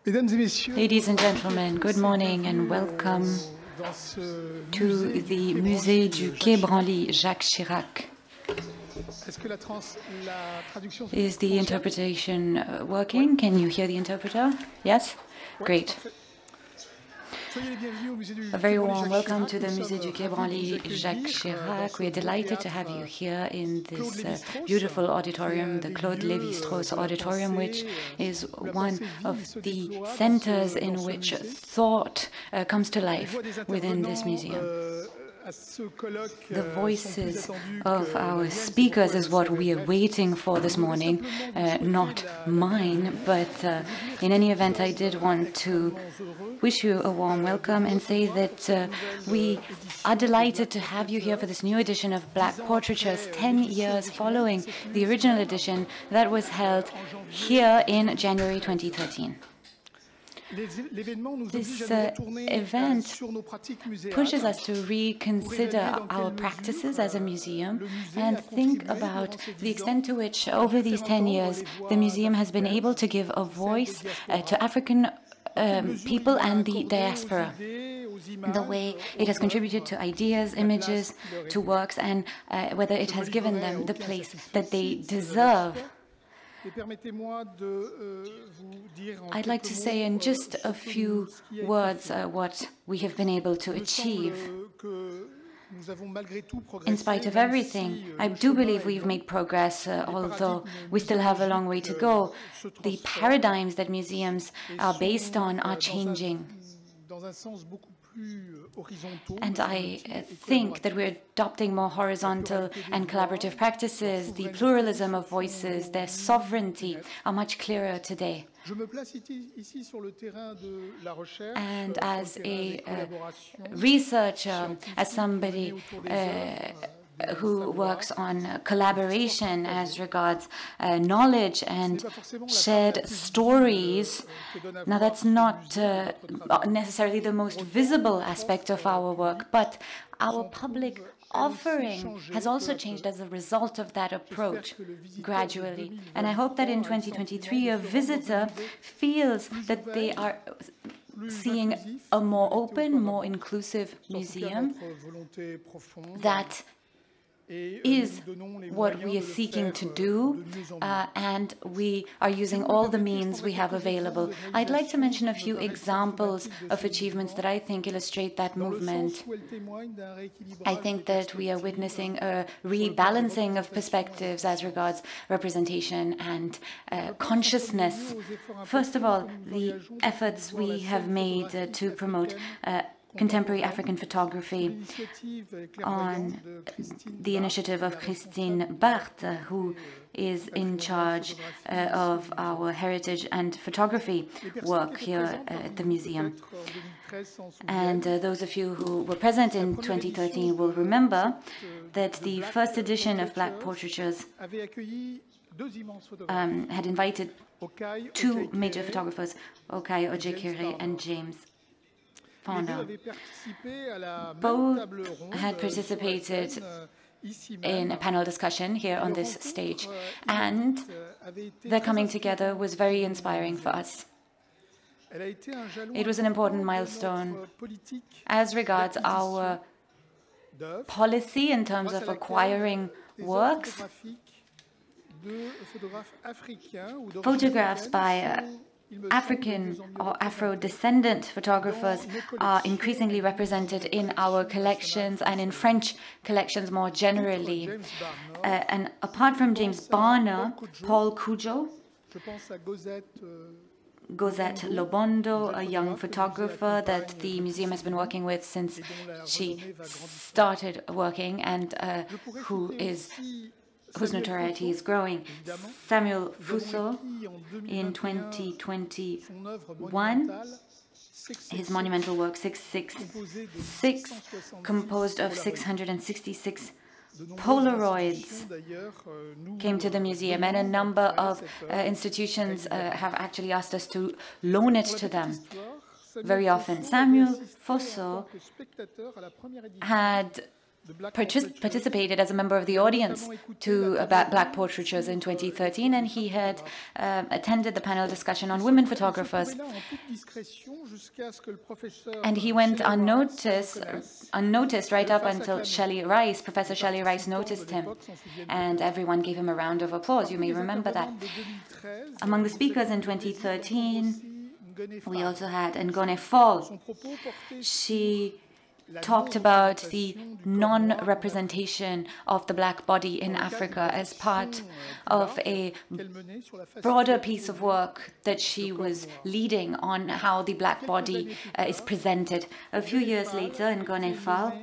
Ladies and gentlemen, good morning and welcome to the Musée du quai Branly, Jacques Chirac. Is the interpretation working? Can you hear the interpreter? Yes? Great. A very warm welcome to the Musée du quai Branly, Jacques Chirac. We are delighted to have you here in this beautiful auditorium, the Claude Lévi-Strauss Auditorium, which is one of the centers in which thought comes to life within this museum. The voices of our speakers is what we are waiting for this morning, not mine, but in any event, I did want to wish you a warm welcome and say that we are delighted to have you here for this new edition of Black Portraitures, 10 years following the original edition that was held here in January 2013. This event pushes us to reconsider our practices as a museum and think about the extent to which, over these 10 years, the museum has been able to give a voice to African people and the diaspora, the way it has contributed to ideas, images, to works, and whether it has given them the place that they deserve. I'd like to say in just a few words what we have been able to achieve. In spite of everything, I do believe we've made progress, although we still have a long way to go. The paradigms that museums are based on are changing. And I think that we're adopting more horizontal and collaborative practices. The pluralism of voices, their sovereignty are much clearer today. And as a researcher, as somebody who works on collaboration as regards knowledge and shared stories. Now, that's not necessarily the most visible aspect of our work, but our public offering has also changed as a result of that approach gradually. And I hope that in 2023, a visitor feels that they are seeing a more open, more inclusive museum that is what we are seeking to do, and we are using all the means we have available. I'd like to mention a few examples of achievements that I think illustrate that movement. I think that we are witnessing a rebalancing of perspectives as regards representation and consciousness. First of all, the efforts we have made to promote contemporary African photography on the initiative of Christine Barthes, who is in charge of our heritage and photography work here at the museum. And those of you who were present in 2013 will remember that the first edition of Black Portraitures had invited two major photographers, Jacques and James. Both had participated in a panel discussion here on this stage, and their coming together was very inspiring for us. It was an important milestone as regards our policy in terms of acquiring works. Photographs by African or Afro-descendant photographers are increasingly represented in our collections and in French collections more generally. And apart from James Barner, Paul Cujo, Gosette Lobondo, a young photographer that the museum has been working with since she started working and whose notoriety is growing. Samuel Fusso, in 2021, his monumental work 666, composed of 666 Polaroids, came to the museum, and a number of institutions have actually asked us to loan it to them very often. Samuel Fusso had participated as a member of the audience to Black Portraitures in 2013, and he had attended the panel discussion on women photographers. And he went unnoticed right up until Professor Shelley Rice noticed him, and everyone gave him a round of applause. You may remember that. Among the speakers in 2013, we also had Ngone Fall. She talked about the non-representation of the black body in Africa as part of a broader piece of work that she was leading on how the black body is presented. A few years later, Ngone Fall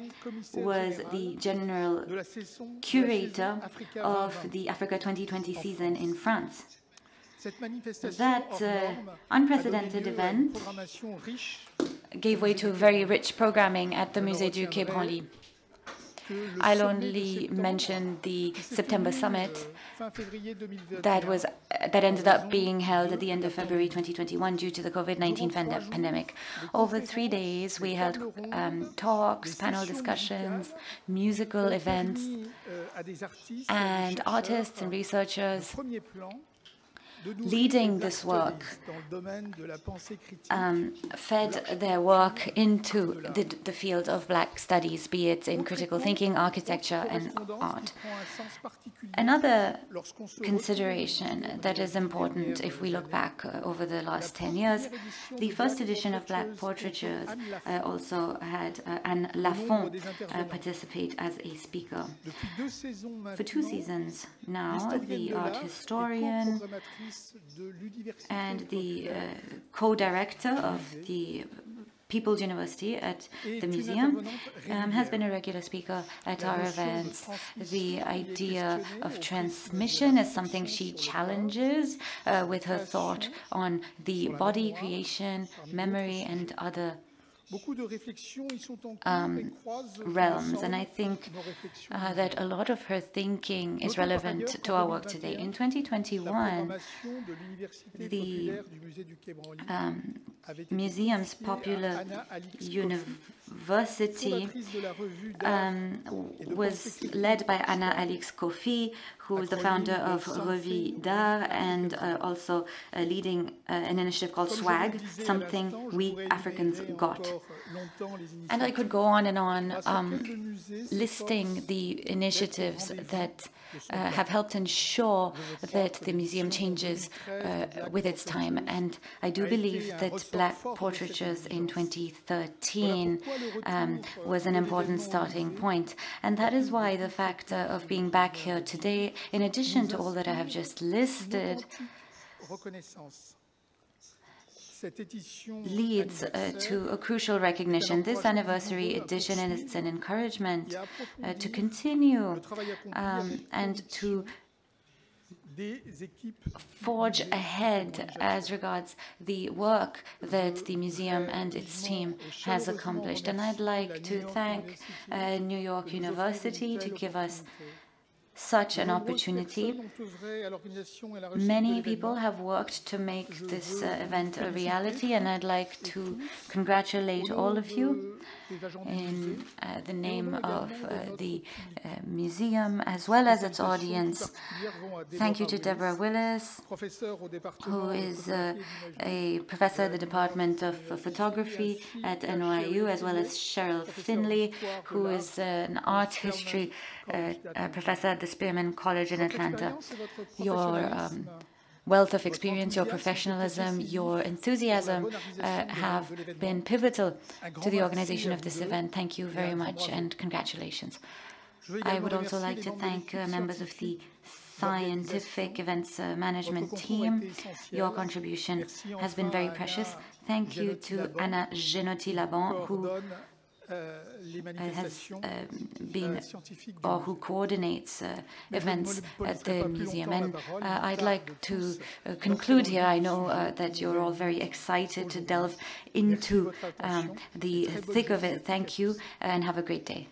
was the general curator of the Africa 2020 season in France. That unprecedented event gave way to very rich programming at the Musée du quai Branly. I'll only mention the September summit that ended up being held at the end of February 2021 due to the COVID-19 pandemic. Over 3 days, we held talks, panel discussions, musical events, and artists and researchers leading this work fed their work into the field of black studies, be it in critical thinking, architecture, and art. Another consideration that is important if we look back over the last 10 years, the first edition of Black Portraitures also had Anne Lafont participate as a speaker. For 2 seasons now, the art historian and the co-director of the People's University at the museum has been a regular speaker at our events. The idea of transmission is something she challenges with her thought on the body, creation, memory, and other realms, and I think that a lot of her thinking is relevant to our work today. In 2021, the museum's popular university was led by Anna Alix Kofi, who is the founder of Revue d'Art and also leading an initiative called SWAG, Something We Africans Got. And I could go on and on listing the initiatives that have helped ensure that the museum changes with its time. And I do believe that Black Portraitures in 2013 was an important starting point. And that is why the fact of being back here today, in addition to all that I have just listed, leads to a crucial recognition. This anniversary edition is an encouragement to continue and to forge ahead as regards the work that the museum and its team has accomplished. And I'd like to thank New York University to give us such an opportunity. Many people have worked to make this event a reality, and I'd like to congratulate all of you in the name of the museum as well as its audience. Thank you to Deborah Willis, who is a professor at the Department of Photography at NYU, as well as Cheryl Finley, who is an art history professor at the Spearman College in Atlanta. Your wealth of experience, your professionalism, your enthusiasm have been pivotal to the organization of this event. Thank you very much and congratulations. I would also like to thank members of the scientific events management team. Your contribution has been very precious. Thank you to Anna Genotti-Laban, who has been or who coordinates events at the museum. And I'd like to conclude here. I know that you're all very excited to delve into the thick of it. Thank you and have a great day.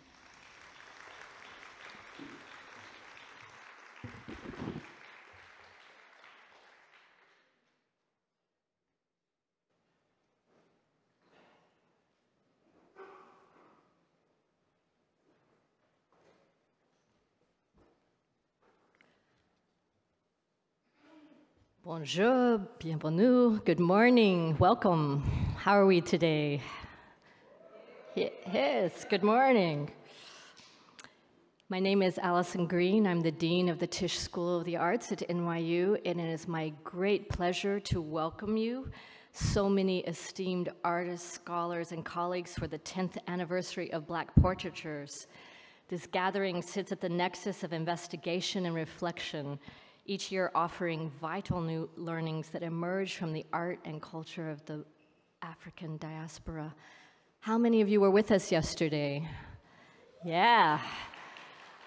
Bonjour, bienvenue, good morning, welcome. How are we today? Yes, good morning. My name is Allison Green. I'm the Dean of the Tisch School of the Arts at NYU, and it is my great pleasure to welcome you, so many esteemed artists, scholars, and colleagues for the 10th anniversary of Black Portraitures. This gathering sits at the nexus of investigation and reflection, each year offering vital new learnings that emerge from the art and culture of the African diaspora. How many of you were with us yesterday? Yeah.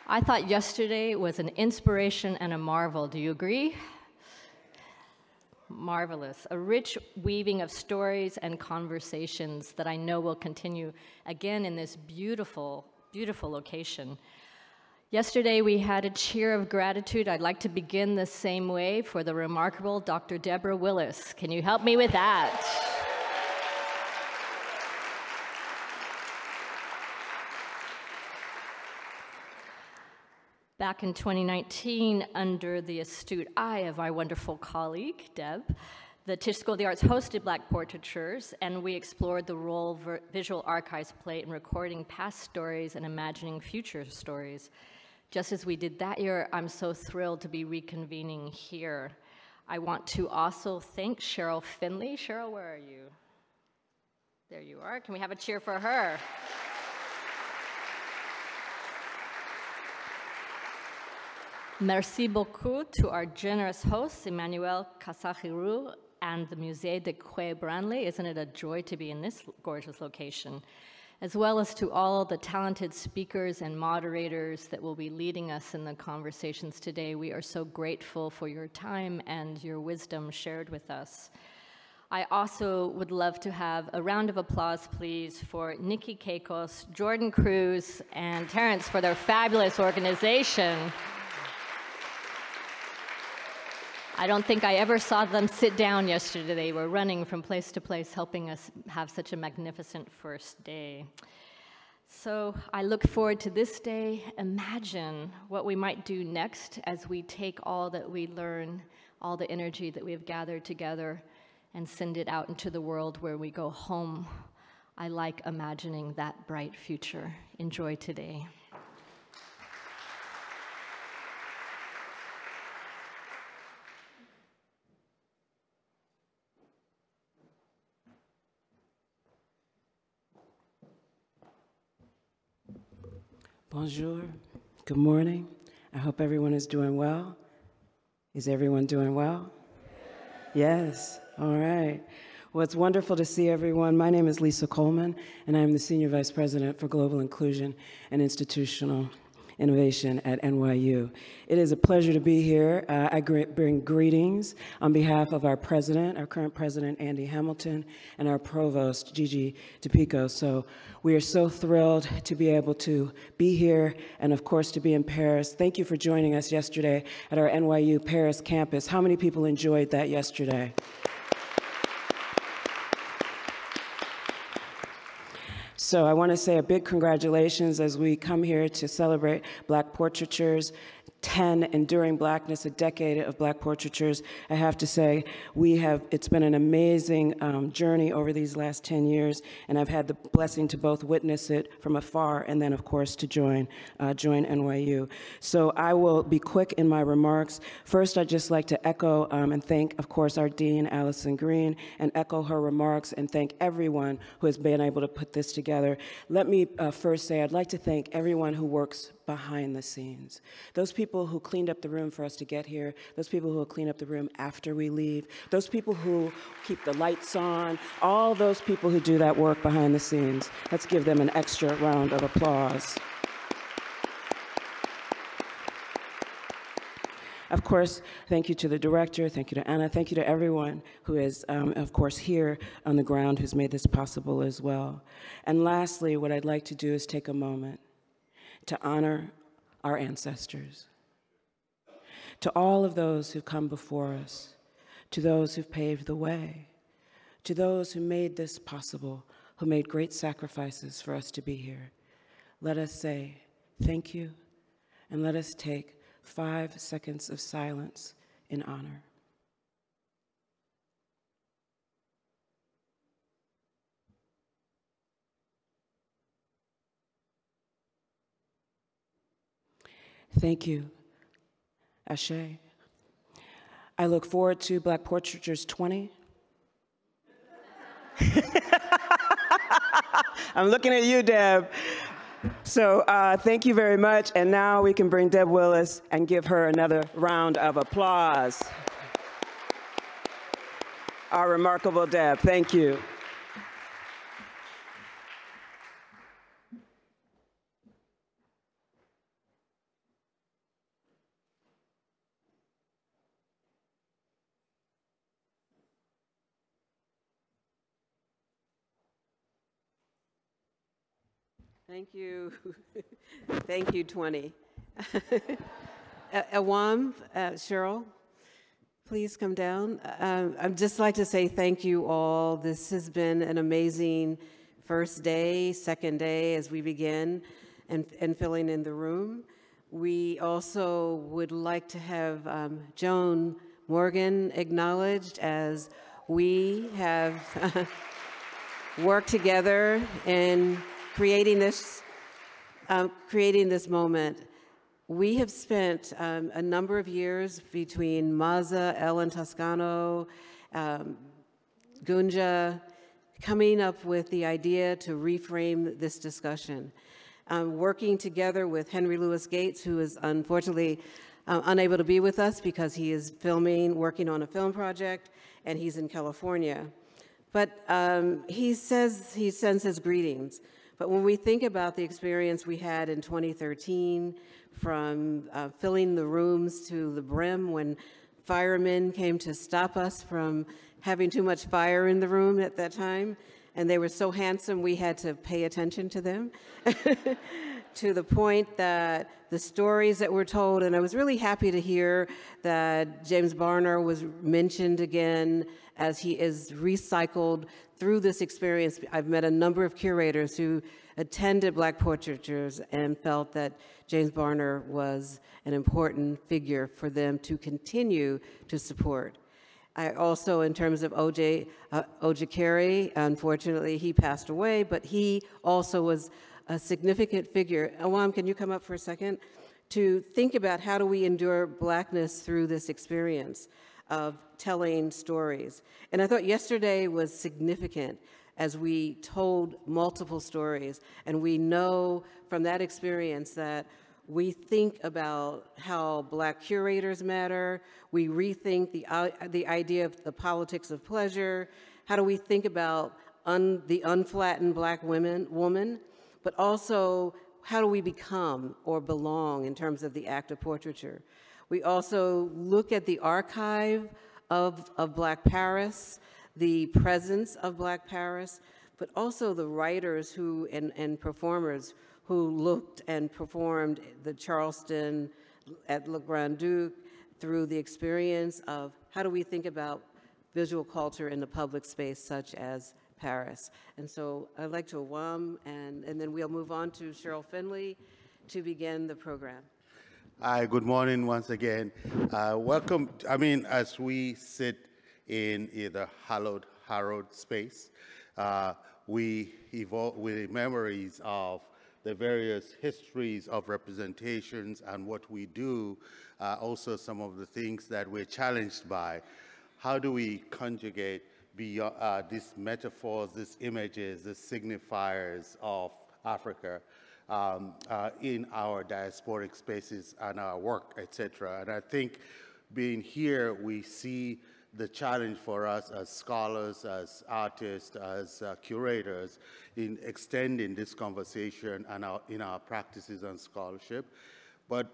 I thought yesterday was an inspiration and a marvel. Do you agree? Marvelous. A rich weaving of stories and conversations that I know will continue again in this beautiful, beautiful location. Yesterday, we had a cheer of gratitude. I'd like to begin the same way for the remarkable Dr. Deborah Willis. Can you help me with that? Back in 2019, under the astute eye of our wonderful colleague, Deb, the Tisch School of the Arts hosted Black Portraitures, and we explored the role visual archives play in recording past stories and imagining future stories. Just as we did that year, I'm so thrilled to be reconvening here. I want to also thank Cheryl Finley. Cheryl, where are you? There you are. Can we have a cheer for her? Merci beaucoup to our generous hosts, Emmanuel Kasahiru and the Musée de Quai Branly. Isn't it a joy to be in this gorgeous location? As well as to all the talented speakers and moderators that will be leading us in the conversations today. We are so grateful for your time and your wisdom shared with us. I also would love to have a round of applause, please, for Nikki Keikos, Jordan Cruz, and Terrence for their fabulous organization. I don't think I ever saw them sit down yesterday. They were running from place to place, helping us have such a magnificent first day. So I look forward to this day. Imagine what we might do next as we take all that we learn, all the energy that we have gathered together, and send it out into the world where we go home. I like imagining that bright future. Enjoy today. Bonjour, good morning. I hope everyone is doing well. Is everyone doing well? Yes, all right. Well, it's wonderful to see everyone. My name is Lisa Coleman, and I'm the Senior Vice President for Global Inclusion and Institutional Innovation at NYU. It is a pleasure to be here. I bring greetings on behalf of our president, our current president, Andy Hamilton, and our provost, Gigi DePico. So we are so thrilled to be able to be here and, of course, to be in Paris. Thank you for joining us yesterday at our NYU Paris campus. How many people enjoyed that yesterday? So I want to say a big congratulations as we come here to celebrate Black Portraitures, 10 Enduring Blackness, a decade of Black Portraitures. I have to say, it's been an amazing journey over these last 10 years, and I've had the blessing to both witness it from afar and then, of course, to join NYU. So I will be quick in my remarks. First, I'd just like to echo and thank, of course, our Dean, Allison Green, and echo her remarks and thank everyone who has been able to put this together. Let me first say I'd like to thank everyone who works behind the scenes. Those people who cleaned up the room for us to get here, those people who will clean up the room after we leave, those people who keep the lights on, all those people who do that work behind the scenes. Let's give them an extra round of applause. Of course, thank you to the director, thank you to Anna, thank you to everyone who is, of course, here on the ground who's made this possible as well. And lastly, what I'd like to do is take a moment to honor our ancestors, to all of those who've come before us, to those who've paved the way, to those who made this possible, who made great sacrifices for us to be here. Let us say thank you, and let us take 5 seconds of silence in honor. Thank you. Ashe. I look forward to Black Portraitures 20. I'm looking at you, Deb. So thank you very much. And now we can bring Deb Willis and give her another round of applause. Our remarkable Deb, thank you. Thank you. Thank you, 20. Awam, Cheryl, please come down. I'd just like to say thank you all. This has been an amazing first day, second day as we begin and filling in the room. We also would like to have Joan Morgan acknowledged, as we have worked together in creating this moment. We have spent a number of years between Maza, Ellen Toscano, Gunja, coming up with the idea to reframe this discussion. Working together with Henry Louis Gates, who is unfortunately unable to be with us because he is working on a film project, and he's in California. But he sends his greetings. But when we think about the experience we had in 2013, from filling the rooms to the brim when firemen came to stop us from having too much fire in the room at that time, and they were so handsome we had to pay attention to them, to the point that the stories that were told, and I was really happy to hear that James Barner was mentioned again as he is recycled through this experience. I've met a number of curators who attended Black Portraitures and felt that James Barner was an important figure for them to continue to support. I also, in terms of O.J. Carey, unfortunately he passed away, but he also was a significant figure. Awam, can you come up for a second? To think about how do we endure Blackness through this experience of telling stories. And I thought yesterday was significant as we told multiple stories, and we know from that experience that we think about how Black curators matter, we rethink the idea of the politics of pleasure, how do we think about the unflattened Black woman, but also how do we become or belong in terms of the act of portraiture. We also look at the archive of Black Paris, the presence of Black Paris, but also the writers who and performers who looked and performed the Charleston at Le Grand Duke through the experience of how do we think about visual culture in the public space such as Paris. And so I'd like to Awam, and then we'll move on to Cheryl Finley to begin the program. Hi, good morning once again. Welcome, as we sit in the hallowed space, we evolve with memories of the various histories of representations and what we do, also some of the things that we're challenged by. How do we conjugate beyond these metaphors, these images, these signifiers of Africa in our diasporic spaces and our work, etc. And I think being here, we see the challenge for us as scholars, as artists, as curators in extending this conversation and in our practices and scholarship. But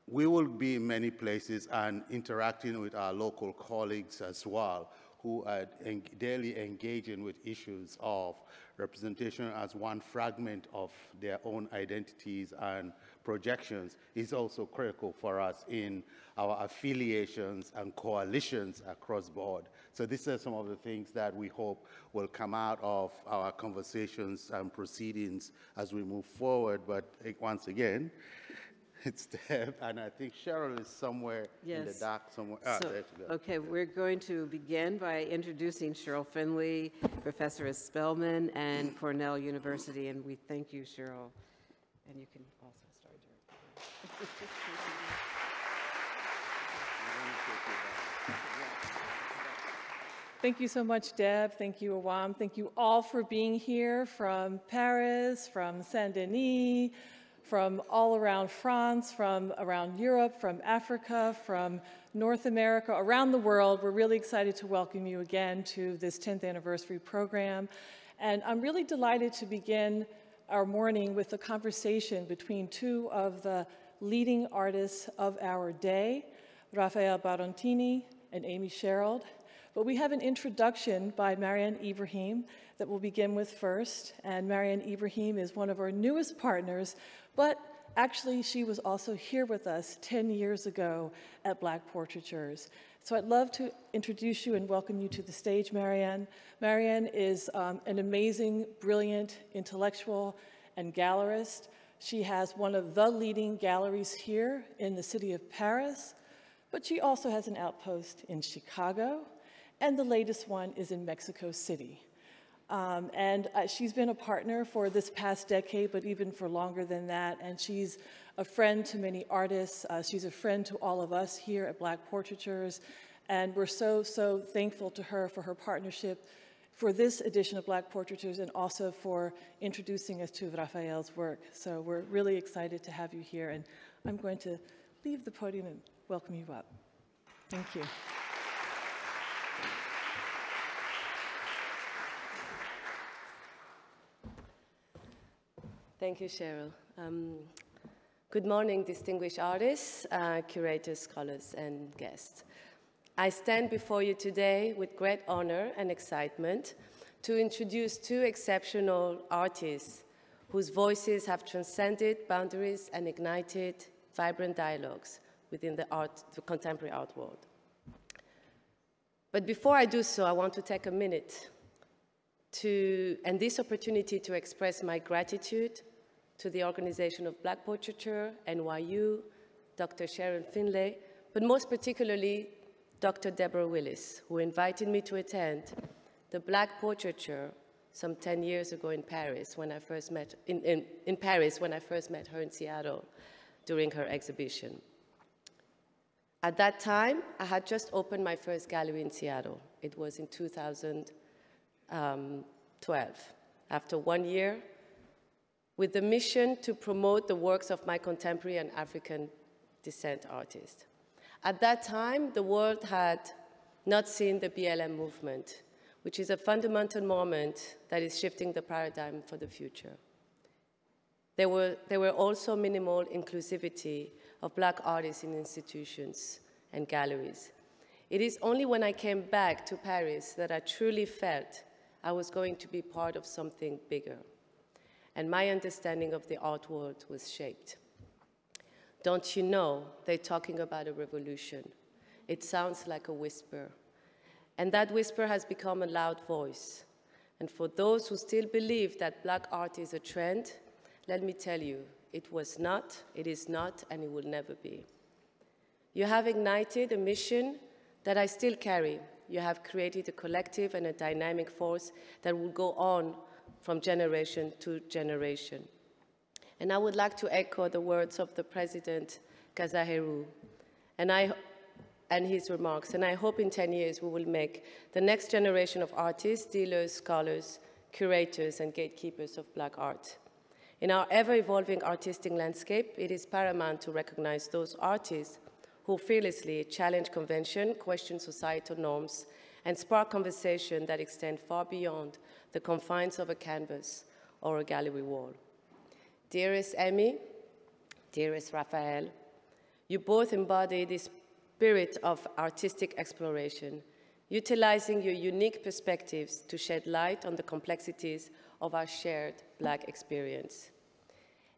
we will be in many places and interacting with our local colleagues as well, who are daily engaging with issues of representation as one fragment of their own identities and projections is also critical for us in our affiliations and coalitions across board. So these are some of the things that we hope will come out of our conversations and proceedings as we move forward. But once again, it's Deb, and I think Cheryl is somewhere in the dark somewhere. So, there she goes. Okay, we're going to begin by introducing Cheryl Finley, professor at Spelman and Cornell University, and we thank you, Cheryl. And you can also start your Thank you so much, Deb. Thank you, Awam. Thank you all for being here from Paris, from Saint-Denis, from all around France, from around Europe, from Africa, from North America, around the world. We're really excited to welcome you again to this 10th anniversary program. And I'm really delighted to begin our morning with a conversation between two of the leading artists of our day, Raphael Barontini and Amy Sherald. But we have an introduction by Marianne Ibrahim that we'll begin with first. And Marianne Ibrahim is one of our newest partners, but actually she was also here with us 10 years ago at Black Portraitures. So I'd love to introduce you and welcome you to the stage, Marianne. Marianne is an amazing, brilliant intellectual and gallerist. She has one of the leading galleries here in the city of Paris, but she also has an outpost in Chicago, and the latest one is in Mexico City. She's been a partner for this past decade, but even for longer than that, and she's a friend to many artists. She's a friend to all of us here at Black Portraitures, and we're so, so thankful to her for her partnership for this edition of Black Portraitures and also for introducing us to Raphael's work. So we're really excited to have you here, and I'm going to leave the podium and welcome you up. Thank you. Thank you, Cheryl. Good morning, distinguished artists, curators, scholars, and guests. I stand before you today with great honor and excitement to introduce two exceptional artists whose voices have transcended boundaries and ignited vibrant dialogues within the contemporary art world. But before I do so, I want to take a minute and this opportunity to express my gratitude to the organization of Black Portraiture, NYU, Dr. Sharon Finlay, but most particularly Dr. Deborah Willis, who invited me to attend the Black Portraiture some 10 years ago in Paris when I first met, in Paris when I first met her in Seattle during her exhibition. At that time, I had just opened my first gallery in Seattle. It was in 2012, after 1 year, with the mission to promote the works of my contemporary and African descent artists. At that time, the world had not seen the BLM movement, which is a fundamental moment that is shifting the paradigm for the future. There were also minimal inclusivity of Black artists in institutions and galleries. It is only when I came back to Paris that I truly felt I was going to be part of something bigger. And my understanding of the art world was shaped. Don't you know, they're talking about a revolution. It sounds like a whisper. And that whisper has become a loud voice. And for those who still believe that Black art is a trend, let me tell you, it was not, it is not, and it will never be. You have ignited a mission that I still carry. You have created a collective and a dynamic force that will go on from generation to generation. And I would like to echo the words of the President Kazaheru and his remarks. And I hope in 10 years we will make the next generation of artists, dealers, scholars, curators, and gatekeepers of Black art. In our ever-evolving artistic landscape, it is paramount to recognize those artists who fearlessly challenge convention, question societal norms, and spark conversation that extend far beyond the confines of a canvas or a gallery wall. Dearest Amy, dearest Raphael, you both embody the spirit of artistic exploration, utilizing your unique perspectives to shed light on the complexities of our shared Black experience.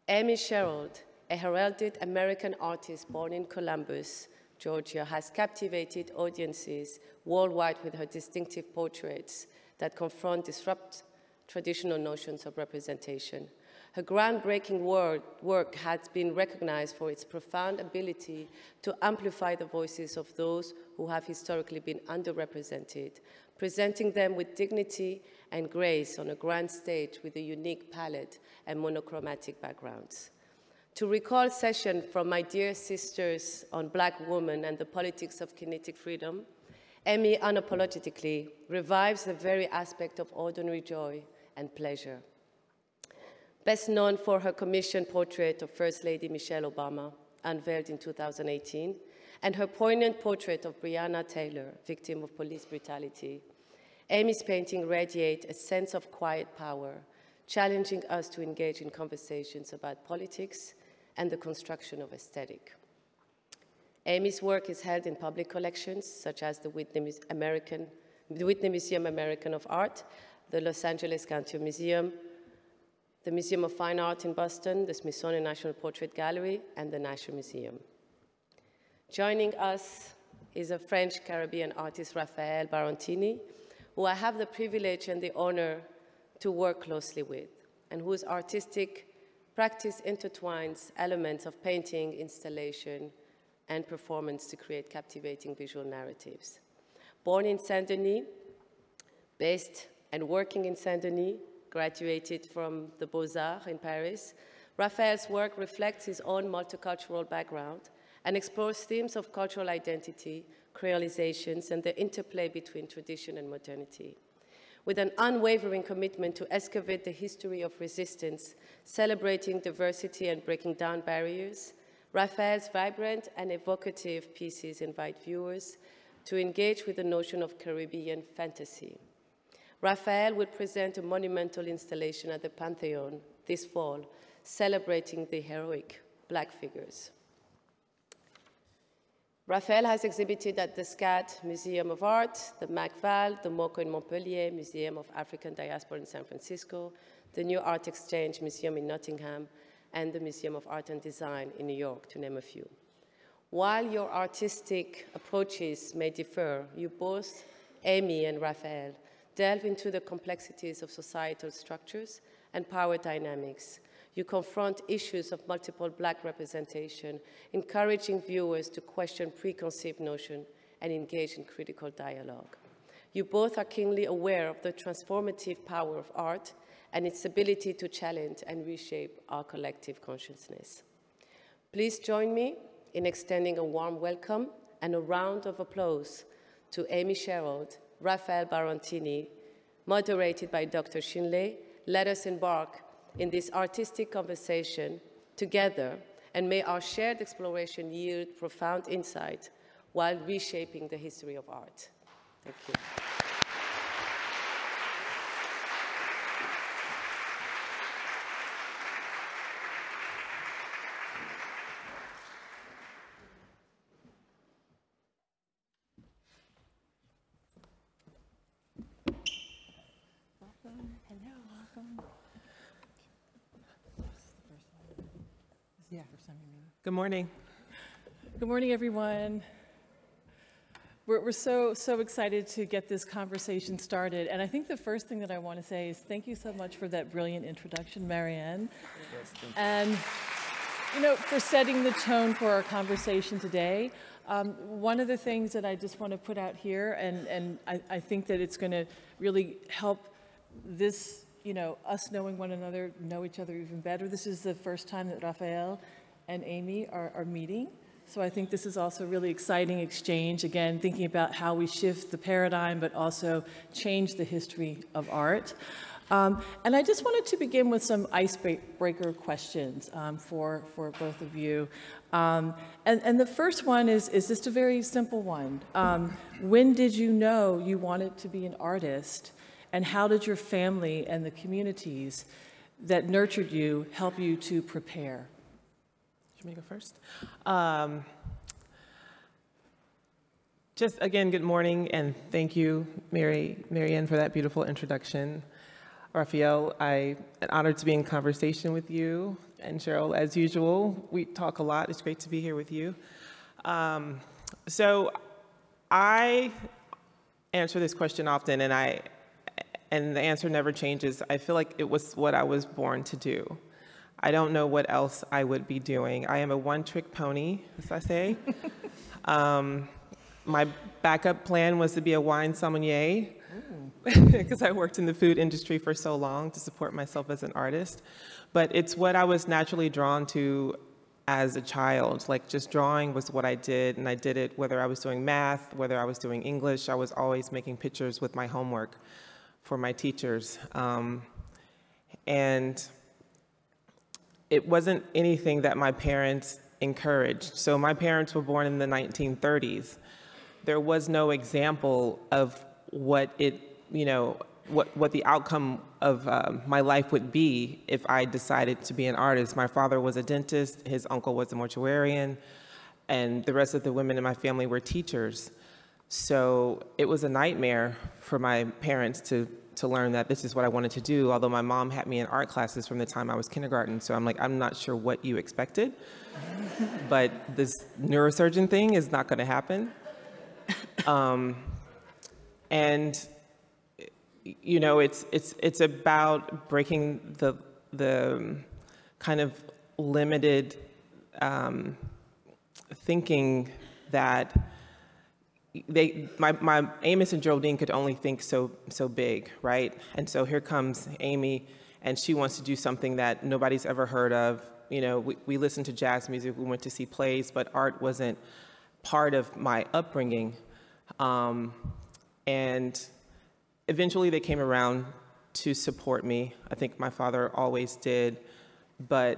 Amy Sherald, a heralded American artist born in Columbus, Georgia, has captivated audiences worldwide with her distinctive portraits that disrupt traditional notions of representation. Her groundbreaking work has been recognized for its profound ability to amplify the voices of those who have historically been underrepresented, presenting them with dignity and grace on a grand stage with a unique palette and monochromatic backgrounds. to recall a session from my dear sisters on Black women and the politics of kinetic freedom, Amy unapologetically revives the very aspect of ordinary joy and pleasure. Best known for her commissioned portrait of First Lady Michelle Obama, unveiled in 2018, and her poignant portrait of Breonna Taylor, victim of police brutality, Amy's painting radiates a sense of quiet power, challenging us to engage in conversations about politics and the construction of aesthetic. Amy's work is held in public collections, such as the Whitney Museum American of Art, the Los Angeles County Museum, the Museum of Fine Art in Boston, the Smithsonian National Portrait Gallery, and the National Museum. Joining us is a French-Caribbean artist, Raphael Barontini, who I have the privilege and the honor to work closely with, and whose artistic practice intertwines elements of painting, installation, and performance to create captivating visual narratives. Born in Saint-Denis, based and working in Saint-Denis, graduated from the Beaux-Arts in Paris, Raphael's work reflects his own multicultural background and explores themes of cultural identity, creolizations, and the interplay between tradition and modernity. With an unwavering commitment to excavate the history of resistance, celebrating diversity and breaking down barriers, Raphael's vibrant and evocative pieces invite viewers to engage with the notion of Caribbean fantasy. Raphael will present a monumental installation at the Pantheon this fall, celebrating the heroic Black figures. Raphael has exhibited at the SCAD Museum of Art, the MacVal, the MoCo in Montpellier, Museum of African Diaspora in San Francisco, the New Art Exchange Museum in Nottingham, and the Museum of Art and Design in New York, to name a few. While your artistic approaches may differ, you both, Amy and Raphael, delve into the complexities of societal structures and power dynamics. You confront issues of multiple Black representation, encouraging viewers to question preconceived notions and engage in critical dialogue. You both are keenly aware of the transformative power of art and its ability to challenge and reshape our collective consciousness. Please join me in extending a warm welcome and a round of applause to Amy Sherald, Raphael Barontini, moderated by Dr. Shinley. Let us embark in this artistic conversation together, and may our shared exploration yield profound insight while reshaping the history of art. Thank you. Good morning. Good morning, everyone. We're so excited to get this conversation started. And I think the first thing that I want to say is thank you so much for that brilliant introduction, Marianne. Yes, thank you. And, you know, for setting the tone for our conversation today. One of the things that I just want to put out here, and I think that it's going to really help this, you know, us knowing one another, know each other even better. This is the first time that Raphael and Amy are meeting. So I think this is also a really exciting exchange, again, thinking about how we shift the paradigm, but also change the history of art. And I just wanted to begin with some icebreaker questions for both of you. And the first one is just a very simple one. When did you know you wanted to be an artist? And how did your family and the communities that nurtured you help you to prepare? Should we go first? Just again, good morning, and thank you, Marianne, for that beautiful introduction. Raphael, I'm honored to be in conversation with you, and Cheryl, as usual, we talk a lot. It's great to be here with you. So I answer this question often, and the answer never changes. I feel like it was what I was born to do. I don't know what else I would be doing. I am a one-trick pony, as I say. My backup plan was to be a wine sommelier because I worked in the food industry for so long to support myself as an artist. But it's what I was naturally drawn to as a child. Like, just drawing was what I did, and I did it whether I was doing math, whether I was doing English. I was always making pictures with my homework for my teachers. And it wasn't anything that my parents encouraged. So my parents were born in the 1930s. There was no example of what it, what the outcome of my life would be if I decided to be an artist. My father was a dentist, his uncle was a mortuarian, and the rest of the women in my family were teachers. So it was a nightmare for my parents to learn that this is what I wanted to do, although my mom had me in art classes from the time I was kindergarten. So I'm like, I'm not sure what you expected, but this neurosurgeon thing is not gonna happen. And it's about breaking the kind of limited thinking that my Amos and Geraldine could only think so big, right? And so here comes Amy, and she wants to do something that nobody's ever heard of. We listened to jazz music, we went to see plays, but art wasn't part of my upbringing. And eventually they came around to support me. I think my father always did, but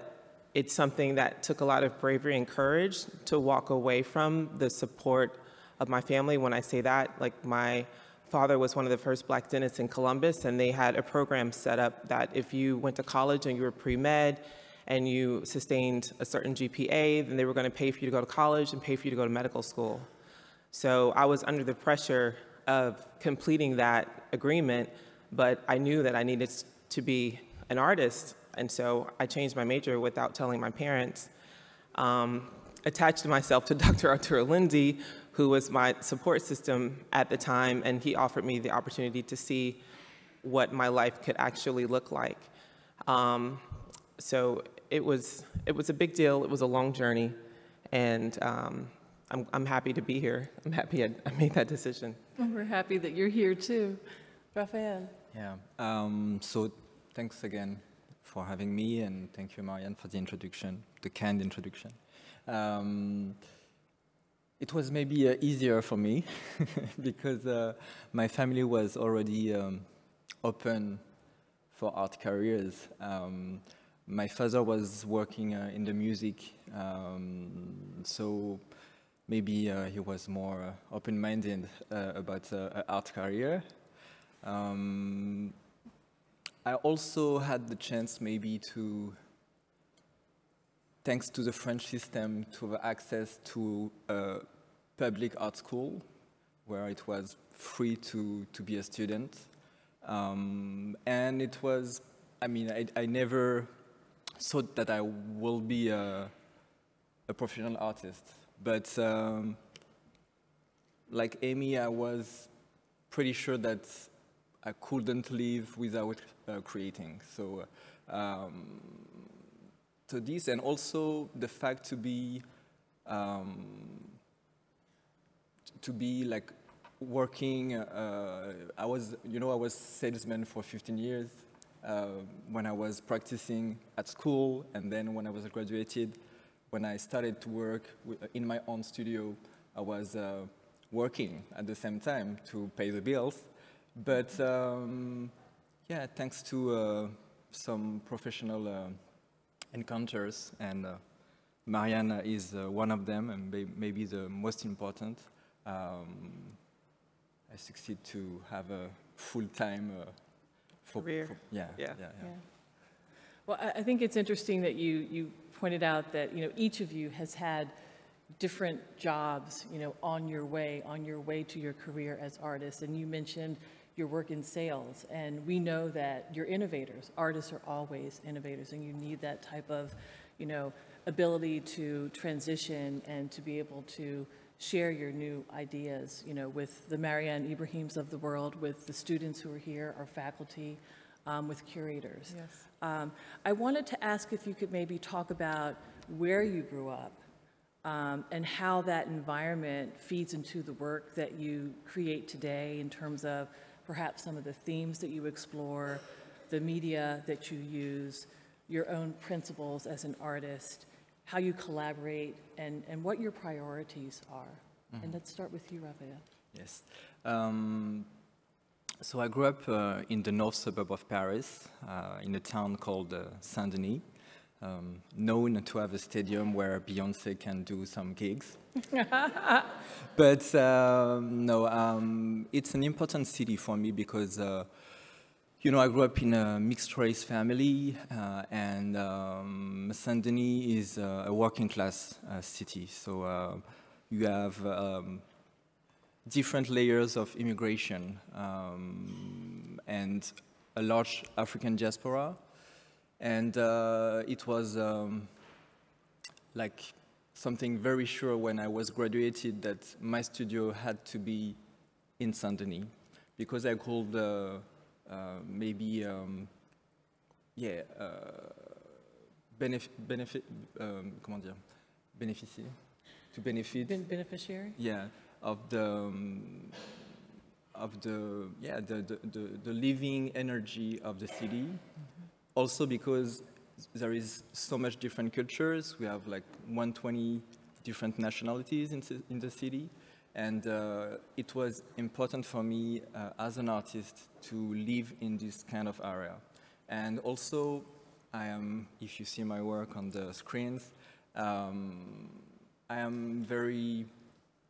it's something that took a lot of bravery and courage to walk away from the support of my family. When I say that, like, my father was one of the first Black dentists in Columbus, and they had a program set up that if you went to college and you were pre-med and you sustained a certain GPA, then they were going to pay for you to go to college and pay for you to go to medical school. So I was under the pressure of completing that agreement, but I knew that I needed to be an artist, and so I changed my major without telling my parents. Attached myself to Dr. Arturo Lindsay, who was my support system at the time, and he offered me the opportunity to see what my life could actually look like. So it was a big deal. It was a long journey, and I'm happy to be here. I'm happy I made that decision. And we're happy that you're here too. Raphael. Yeah, so thanks again for having me, and thank you, Marianne, for the introduction, the kind introduction. It was maybe easier for me because my family was already open for art careers. My father was working in the music, so maybe he was more open-minded about an art career. I also had the chance maybe to, thanks to the French system, to have access to a public art school where it was free to be a student. And it was, I never thought that I will be a professional artist. But like Amy, I was pretty sure that I couldn't live without creating. So, so this, and also the fact to be like working. I was salesman for 15 years when I was practicing at school, and then when I was graduated, when I started to work in my own studio, I was working at the same time to pay the bills. But yeah, thanks to some professional encounters, and Marianne is one of them, and maybe the most important, I succeed to have a full-time career. Yeah. Well, I think it's interesting that you pointed out that each of you has had different jobs on your way to your career as artists, and you mentioned your work in sales, and we know that you're innovators. Artists are always innovators, and you need that type of ability to transition and to be able to share your new ideas with the Marianne Ibrahims of the world, with the students who are here, our faculty, with curators. Yes. I wanted to ask if you could maybe talk about where you grew up and how that environment feeds into the work that you create today in terms of perhaps some of the themes that you explore, the media that you use, your own principles as an artist, how you collaborate, and what your priorities are. Mm-hmm. And let's start with you, Raphael. Yes. So I grew up in the north suburb of Paris, in a town called Saint-Denis, known to have a stadium where Beyoncé can do some gigs. But no, it's an important city for me because, you know, I grew up in a mixed-race family, and Saint-Denis is a working-class city. So you have different layers of immigration and a large African diaspora. And it was like something very sure when I was graduated that my studio had to be in Saint-Denis, because I could maybe, Beneficiary? Yeah, of the living energy of the city. Mm-hmm. Also because there is so much different cultures. We have like 120 different nationalities in the city. And it was important for me as an artist to live in this kind of area. And also, I am, if you see my work on the screens, I am very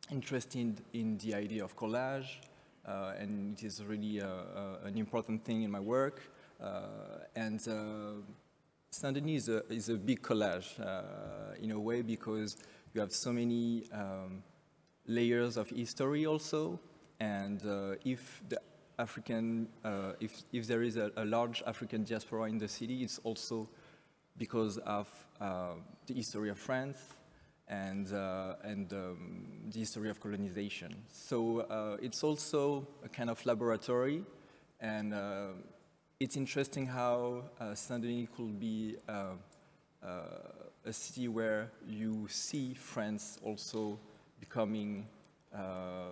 interested in the idea of collage, and it is really an important thing in my work. And Saint-Denis is a big collage in a way, because you have so many layers of history also. And if the African, if there is a large African diaspora in the city, it's also because of the history of France and the history of colonization. So it's also a kind of laboratory, and it's interesting how Saint-Denis could be a city where you see France also becoming a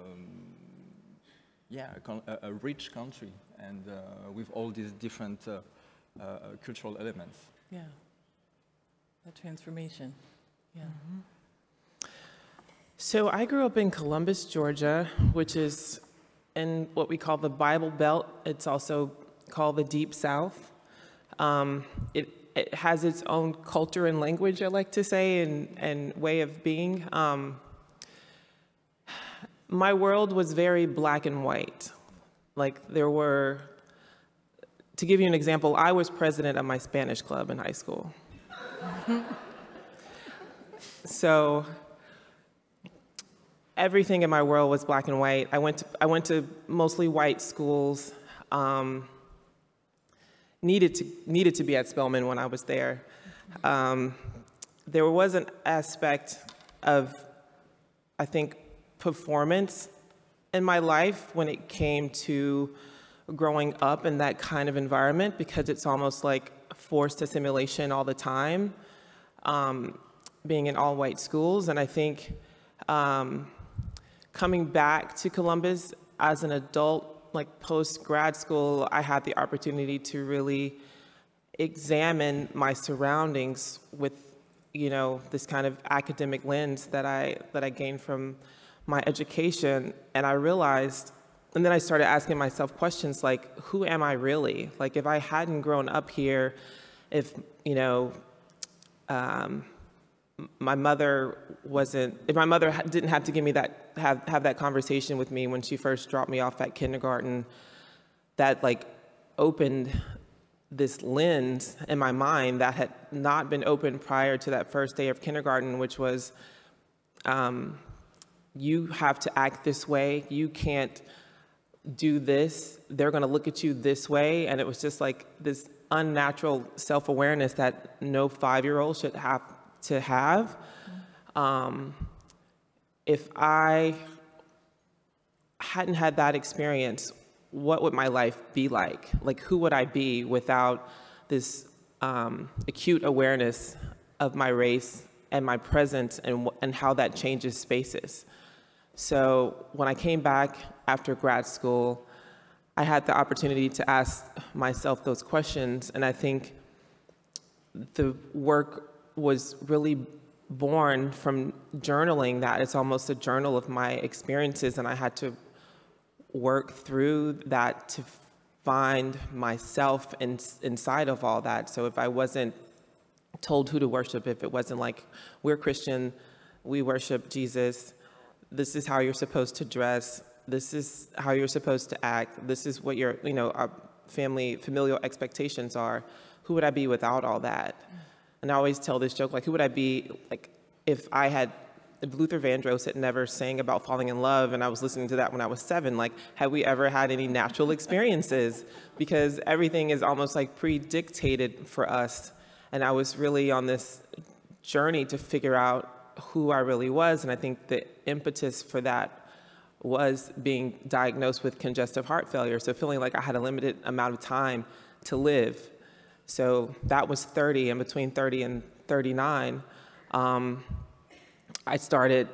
rich country, and with all these different cultural elements. Yeah, that transformation. Yeah. Mm-hmm. So I grew up in Columbus, Georgia, which is in what we call the Bible Belt. It's also called the Deep South. It has its own culture and language, I like to say, and way of being. My world was very black and white. Like there were, to give you an example, I was president of my Spanish club in high school. So everything in my world was black and white. I went to mostly white schools. Needed to be at Spelman when I was there. There was an aspect of, I think, performance in my life when it came to growing up in that kind of environment, because it's almost like forced assimilation all the time, being in all white schools. And I think coming back to Columbus as an adult, like post-grad school, I had the opportunity to really examine my surroundings with, you know, this kind of academic lens that I gained from my education. And I realized, and then I started asking myself questions like, who am I really? Like, if I hadn't grown up here, if, you know, my mother didn't have to give me that, have that conversation with me when she first dropped me off at kindergarten, that like opened this lens in my mind that had not been opened prior to that first day of kindergarten, which was, you have to act this way, you can't do this, they're gonna look at you this way. And it was just like this unnatural self-awareness that no 5-year-old should have to have. If I hadn't had that experience, what would my life be like? Like, who would I be without this acute awareness of my race and my presence and how that changes spaces? So when I came back after grad school, I had the opportunity to ask myself those questions, and I think the work was really born from journaling that. It's almost a journal of my experiences, and I had to work through that to find myself inside of all that. So if I wasn't told who to worship, if it wasn't like, we're Christian, we worship Jesus, this is how you're supposed to dress, this is how you're supposed to act, this is what your, our familial expectations are, who would I be without all that? And I always tell this joke, like, who would I be, like, if Luther Vandross had never sang about falling in love, and I was listening to that when I was 7, like, had we ever had any natural experiences? Because everything is almost like predictated for us. And I was really on this journey to figure out who I really was, and I think the impetus for that was being diagnosed with congestive heart failure, so feeling like I had a limited amount of time to live. So that was 30, and between 30 and 39, I started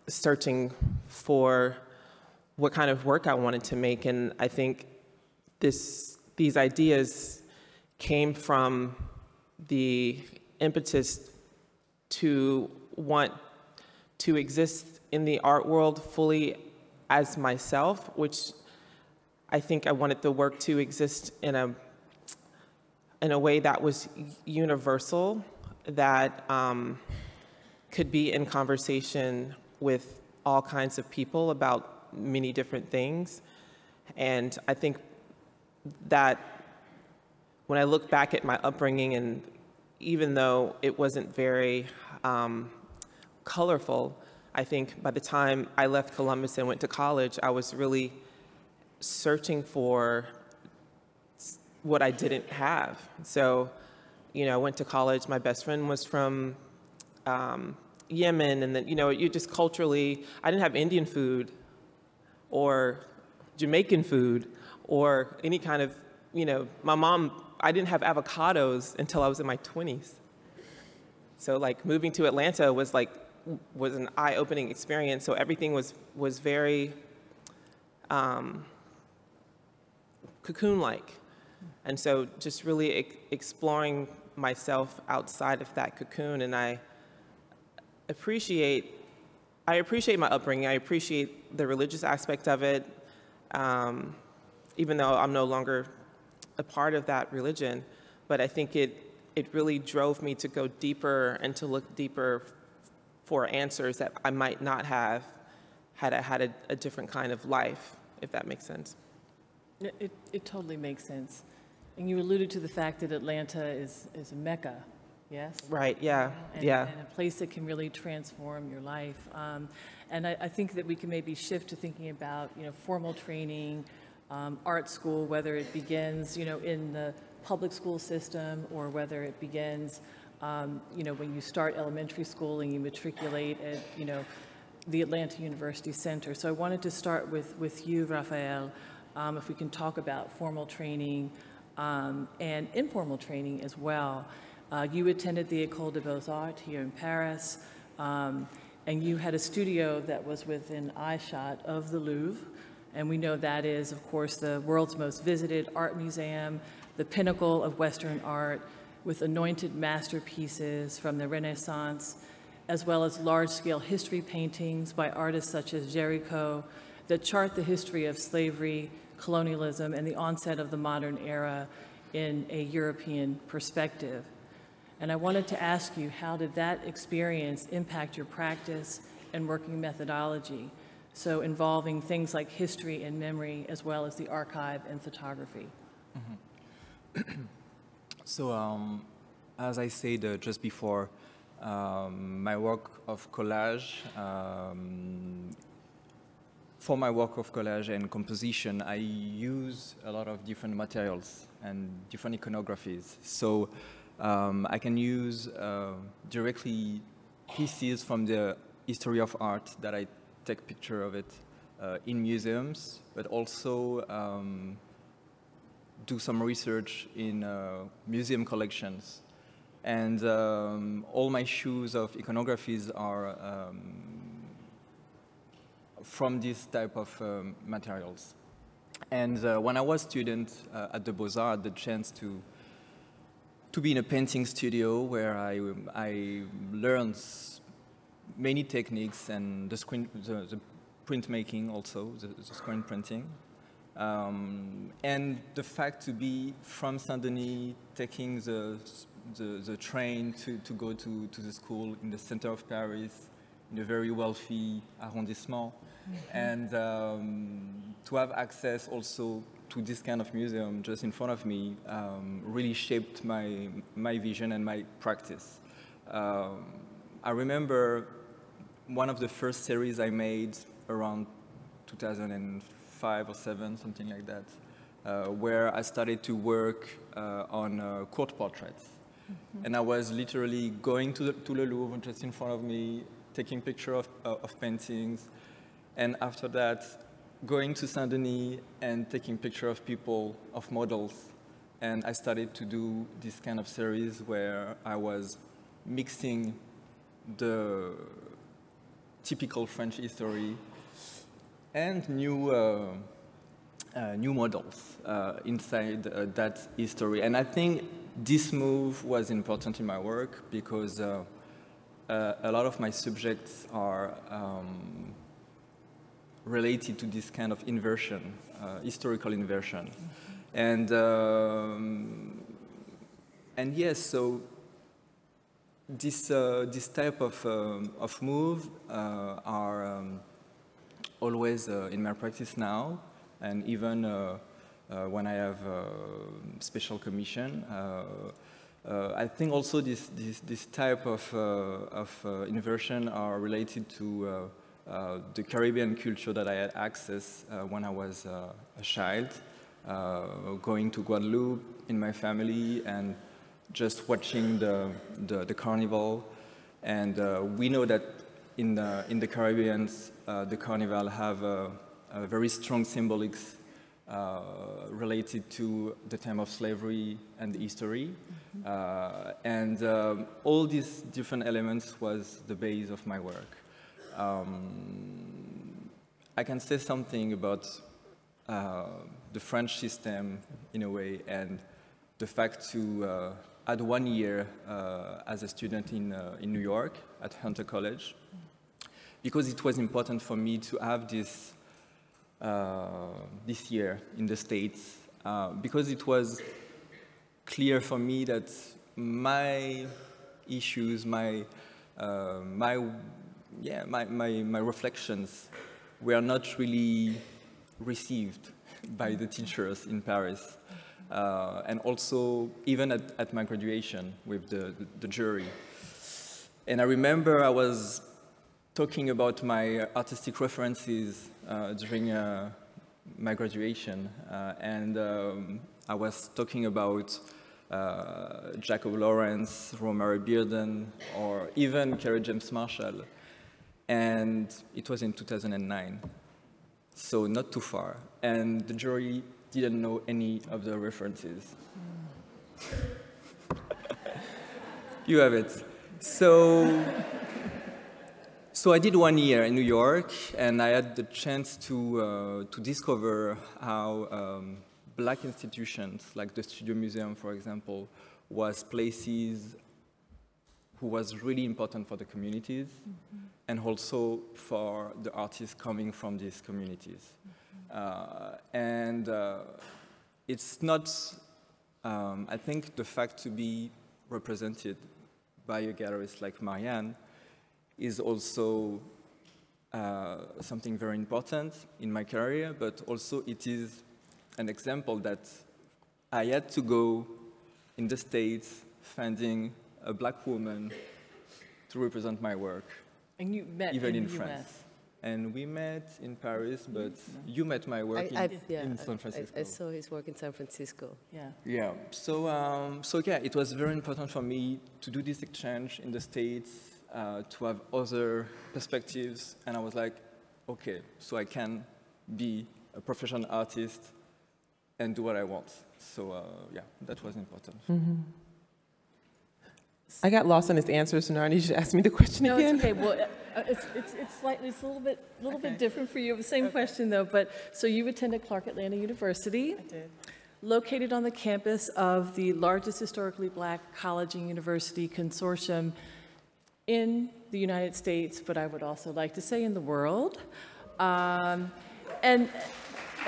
searching for what kind of work I wanted to make, and I think these ideas came from the impetus to want to exist in the art world fully as myself, which I think I wanted the work to exist in a way that was universal, that could be in conversation with all kinds of people about many different things. And I think that when I look back at my upbringing, and even though it wasn't very colorful, I think by the time I left Columbus and went to college, I was really searching for what I didn't have. So, I went to college, my best friend was from Yemen, and then, you just culturally, I didn't have Indian food or Jamaican food or any kind of, my mom, I didn't have avocados until I was in my 20s. So like moving to Atlanta was an eye-opening experience. So everything was very cocoon-like. And so just really exploring myself outside of that cocoon, and I appreciate my upbringing. I appreciate the religious aspect of it, even though I'm no longer a part of that religion. But I think it really drove me to go deeper and to look deeper for answers that I might not have had I had a different kind of life, if that makes sense. It totally makes sense. And you alluded to the fact that Atlanta is a mecca, yes? Right, yeah, and a place that can really transform your life. And I think that we can maybe shift to thinking about, formal training, art school, whether it begins, in the public school system, or whether it begins, when you start elementary school and you matriculate at, the Atlanta University Center. So I wanted to start with you, Raphael, if we can talk about formal training and informal training as well. You attended the École des Beaux-Arts here in Paris, and you had a studio that was within eyeshot of the Louvre. And we know that is, of course, the world's most visited art museum, the pinnacle of Western art, with anointed masterpieces from the Renaissance, as well as large-scale history paintings by artists such as Jericho that chart the history of slavery, colonialism, and the onset of the modern era in a European perspective. And I wanted to ask you, how did that experience impact your practice and working methodology? So involving things like history and memory, as well as the archive and photography. Mm-hmm. So as I said just before, my work of collage, for my work of collage and composition, I use a lot of different materials and different iconographies. So I can use directly pieces from the history of art that I take picture of it in museums, but also do some research in museum collections. And all my shoes of iconographies are from this type of materials. And when I was a student at the Beaux-Arts, I had the chance to be in a painting studio where I learned many techniques and the printmaking also, the screen printing. And the fact to be from Saint-Denis, taking the train to go to the school in the center of Paris, in a very wealthy arrondissement, and to have access also to this kind of museum just in front of me really shaped my vision and my practice. I remember one of the first series I made around 2005 or 7, something like that, where I started to work on court portraits. And I was literally going to the Louvre, just in front of me, taking pictures of paintings, and after that, going to Saint-Denis and taking pictures of people, of models. And I started to do this kind of series where I was mixing the typical French history and new models inside that history. And I think this move was important in my work because a lot of my subjects are related to this kind of inversion, historical inversion. And yes, so this type of move are always in my practice now, and even when I have special commission. I think also this type of inversion are related to the Caribbean culture that I had access when I was a child, going to Guadeloupe in my family and just watching the carnival. And we know that in the Caribbean, the carnival have a very strong symbolics related to the time of slavery and history. And all these different elements was the base of my work. I can say something about the French system in a way, and the fact to add 1 year as a student in New York at Hunter College, because it was important for me to have this this year in the States, because it was clear for me that my issues, my reflections were not really received by the teachers in Paris. And also even at my graduation with the jury. And I remember I was talking about my artistic references during my graduation, and I was talking about Jacques Lawrence, Romare Bearden, or even Kerry James Marshall. And it was in 2009, so not too far. And the jury didn't know any of the references. You have it. So I did 1 year in New York, and I had the chance to discover how Black institutions, like the Studio Museum, for example, was places who was really important for the communities, and also for the artists coming from these communities. And it's not, I think the fact to be represented by a gallerist like Marianne is also something very important in my career, but also it is an example that I had to go in the States finding a Black woman to represent my work. And you met even in the France. US. And we met in Paris, but you met my work in San Francisco. I saw his work in San Francisco. Yeah. So yeah, it was very important for me to do this exchange in the States, to have other perspectives, and I was like, okay, so I can be a professional artist and do what I want. So yeah, that was important. I got lost on his answer, so now I need you to ask me the question again. No, it's okay. Well, it's slightly, it's a little bit different for you. The same question though. But so you attended Clark Atlanta University. I did. Located on the campus of the largest historically Black college and university consortium. in the United States, but I would also like to say in the world. And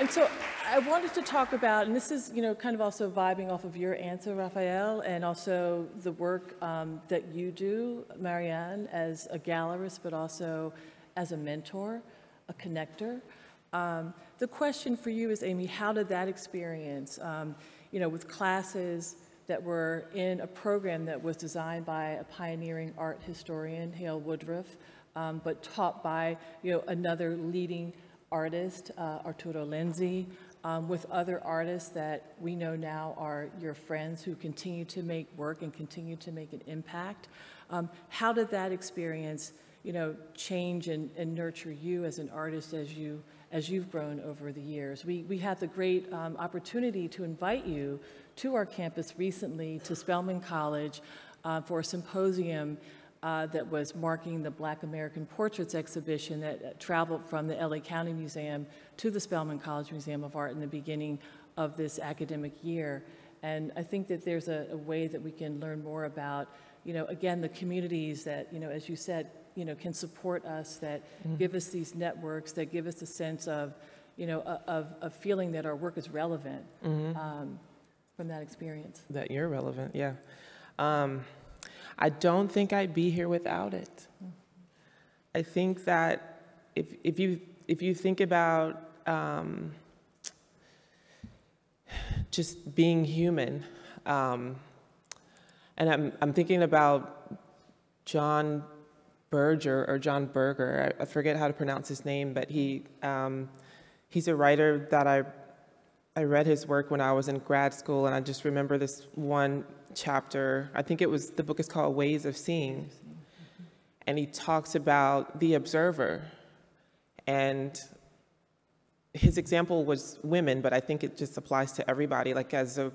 so I wanted to talk about, and this is, kind of also vibing off of your answer, Raphael, and also the work that you do, Marianne, as a gallerist, but also as a mentor, a connector. The question for you is, Amy, how did that experience, with classes that were in a program that was designed by a pioneering art historian, Hale Woodruff, but taught by, another leading artist, Arturo Lenzi, with other artists that we know now are your friends who continue to make work and continue to make an impact. How did that experience, change and nurture you as an artist as you've grown over the years? We had the great opportunity to invite you to our campus recently to Spelman College for a symposium that was marking the Black American Portraits exhibition that traveled from the LA County Museum to the Spelman College Museum of Art in the beginning of this academic year. And I think that there's a way that we can learn more about, again, the communities that, as you said, can support us, that give us these networks, that give us a sense of, of feeling that our work is relevant from that experience. That you're relevant, yeah. I don't think I'd be here without it. I think that if you think about just being human, and I'm thinking about John Berger, I forget how to pronounce his name, but he's a writer that I read his work when I was in grad school, and I just remember this one chapter. I think the book is called Ways of Seeing, and he talks about the observer, and his example was women, but I think it just applies to everybody. Like as a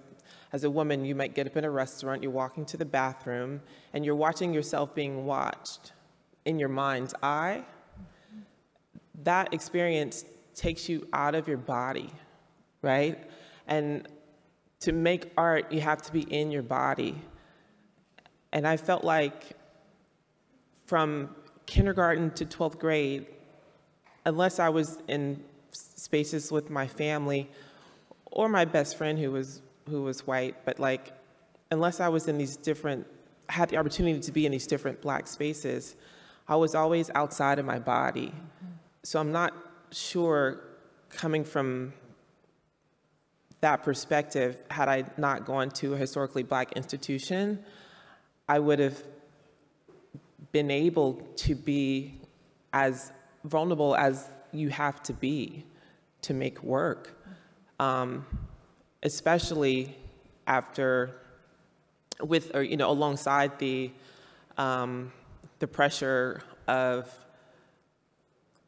woman, you might get up in a restaurant, you're walking to the bathroom, and you're watching yourself being watched in your mind's eye. That experience takes you out of your body, right? And to make art, you have to be in your body. And I felt like from kindergarten to 12th grade, unless I was in spaces with my family or my best friend who was white, but like, unless I was in these had the opportunity to be in these different Black spaces, I was always outside of my body. So I'm not sure, coming from that perspective, had I not gone to a historically Black institution, I would have been able to be as vulnerable as you have to be to make work, especially alongside the pressure of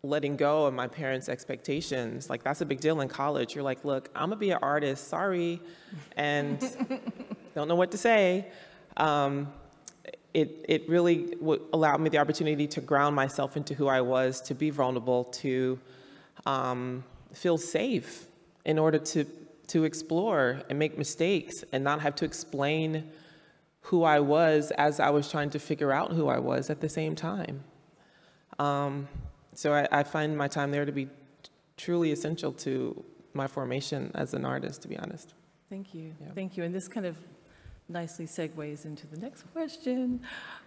letting go of my parents' expectations. Like, that's a big deal in college. You're like, look, I'm gonna be an artist, sorry, and don't know what to say. It really allowed me the opportunity to ground myself into who I was, to be vulnerable, to feel safe in order to explore and make mistakes and not have to explain who I was as I was trying to figure out who I was at the same time. So I find my time there to be truly essential to my formation as an artist, to be honest. Thank you. Yeah. Thank you. And this kind of nicely segues into the next question.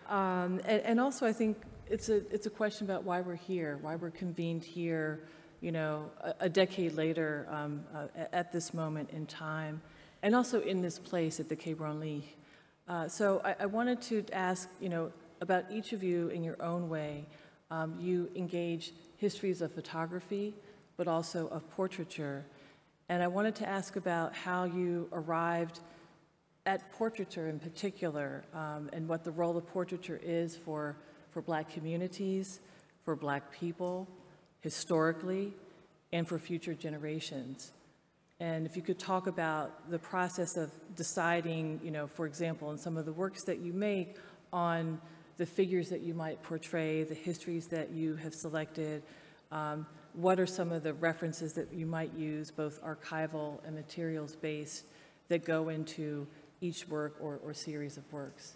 And also, I think it's a question about why we're here, why we're convened here, a decade later at this moment in time, and also in this place at the quai Branly. So I wanted to ask, about each of you in your own way. You engage histories of photography, but also of portraiture. And I wanted to ask about how you arrived at portraiture in particular, and what the role of portraiture is for Black communities, for Black people, historically, and for future generations. And if you could talk about the process of deciding, for example, in some of the works that you make, on the figures that you might portray, the histories that you have selected, what are some of the references that you might use, both archival and materials-based, that go into each work or series of works?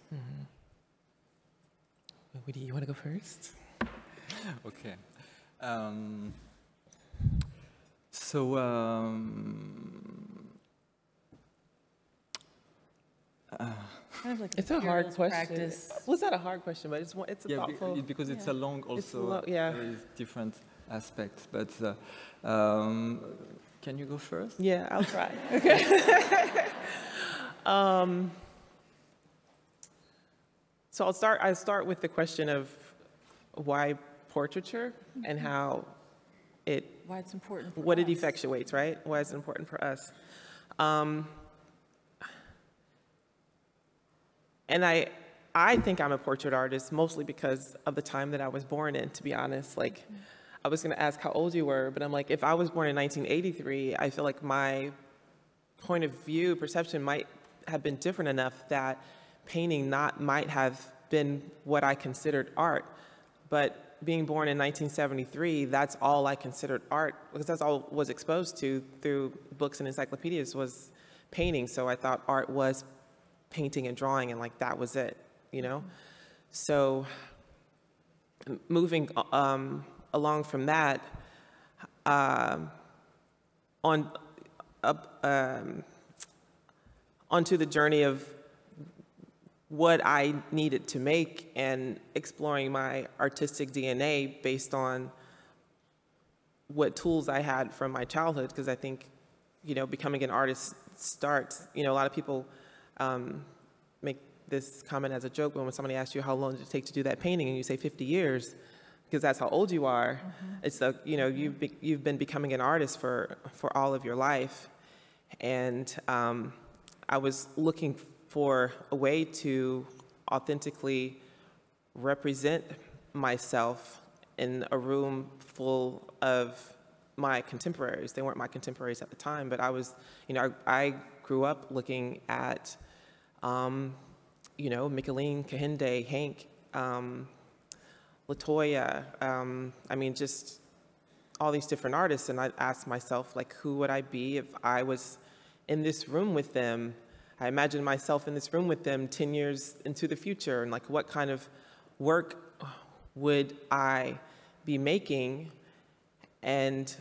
Woody, you want to go first? Okay. So, Kind of like it's a hard question. practice. Well, it's not a hard question, but it's a thoughtful. because it's a long, also yeah. very different aspect. But can you go first? Yeah, I'll try. Okay. So I start with the question of why portraiture and how why it's important for what us. it effectuates, right? Why it's important for us. And I think I'm a portrait artist mostly because of the time that I was born in, to be honest. Like, I was going to ask how old you were, but I'm like, if I was born in 1983, I feel like my point of view, perception might have been different enough that painting might have been what I considered art. But being born in 1973, that's all I considered art, because that's all I was exposed to through books and encyclopedias was painting. So I thought art was painting and drawing, and like that was it, you know? So moving along from that, onto the journey of what I needed to make and exploring my artistic DNA based on what tools I had from my childhood, because I think, you know, becoming an artist starts, you know, a lot of people make this comment as a joke when somebody asks you how long did it take to do that painting and you say 50 years, because that's how old you are. Mm-hmm. It's the, you know, you've been becoming an artist for all of your life. And I was looking for a way to authentically represent myself in a room full of my contemporaries. They weren't my contemporaries at the time, but I was, you know, I grew up looking at, you know, Michelin, Kehinde, Hank, LaToya, I mean, just all these different artists, and I asked myself, like, who would I be if I was in this room with them? I imagined myself in this room with them 10 years into the future, and like, what kind of work would I be making? And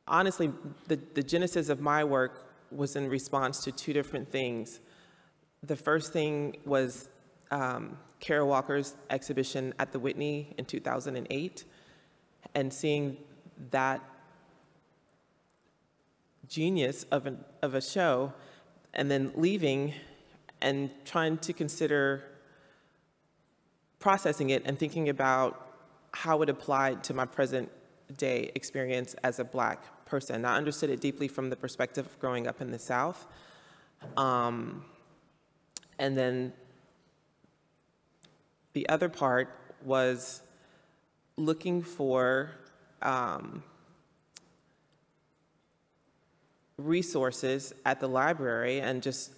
honestly, the genesis of my work was in response to two different things. The first thing was Kara Walker's exhibition at the Whitney in 2008, and seeing that genius of a show, and then leaving and trying to consider processing it and thinking about how it applied to my present day experience as a Black person. I understood it deeply from the perspective of growing up in the South. And then the other part was looking for resources at the library and just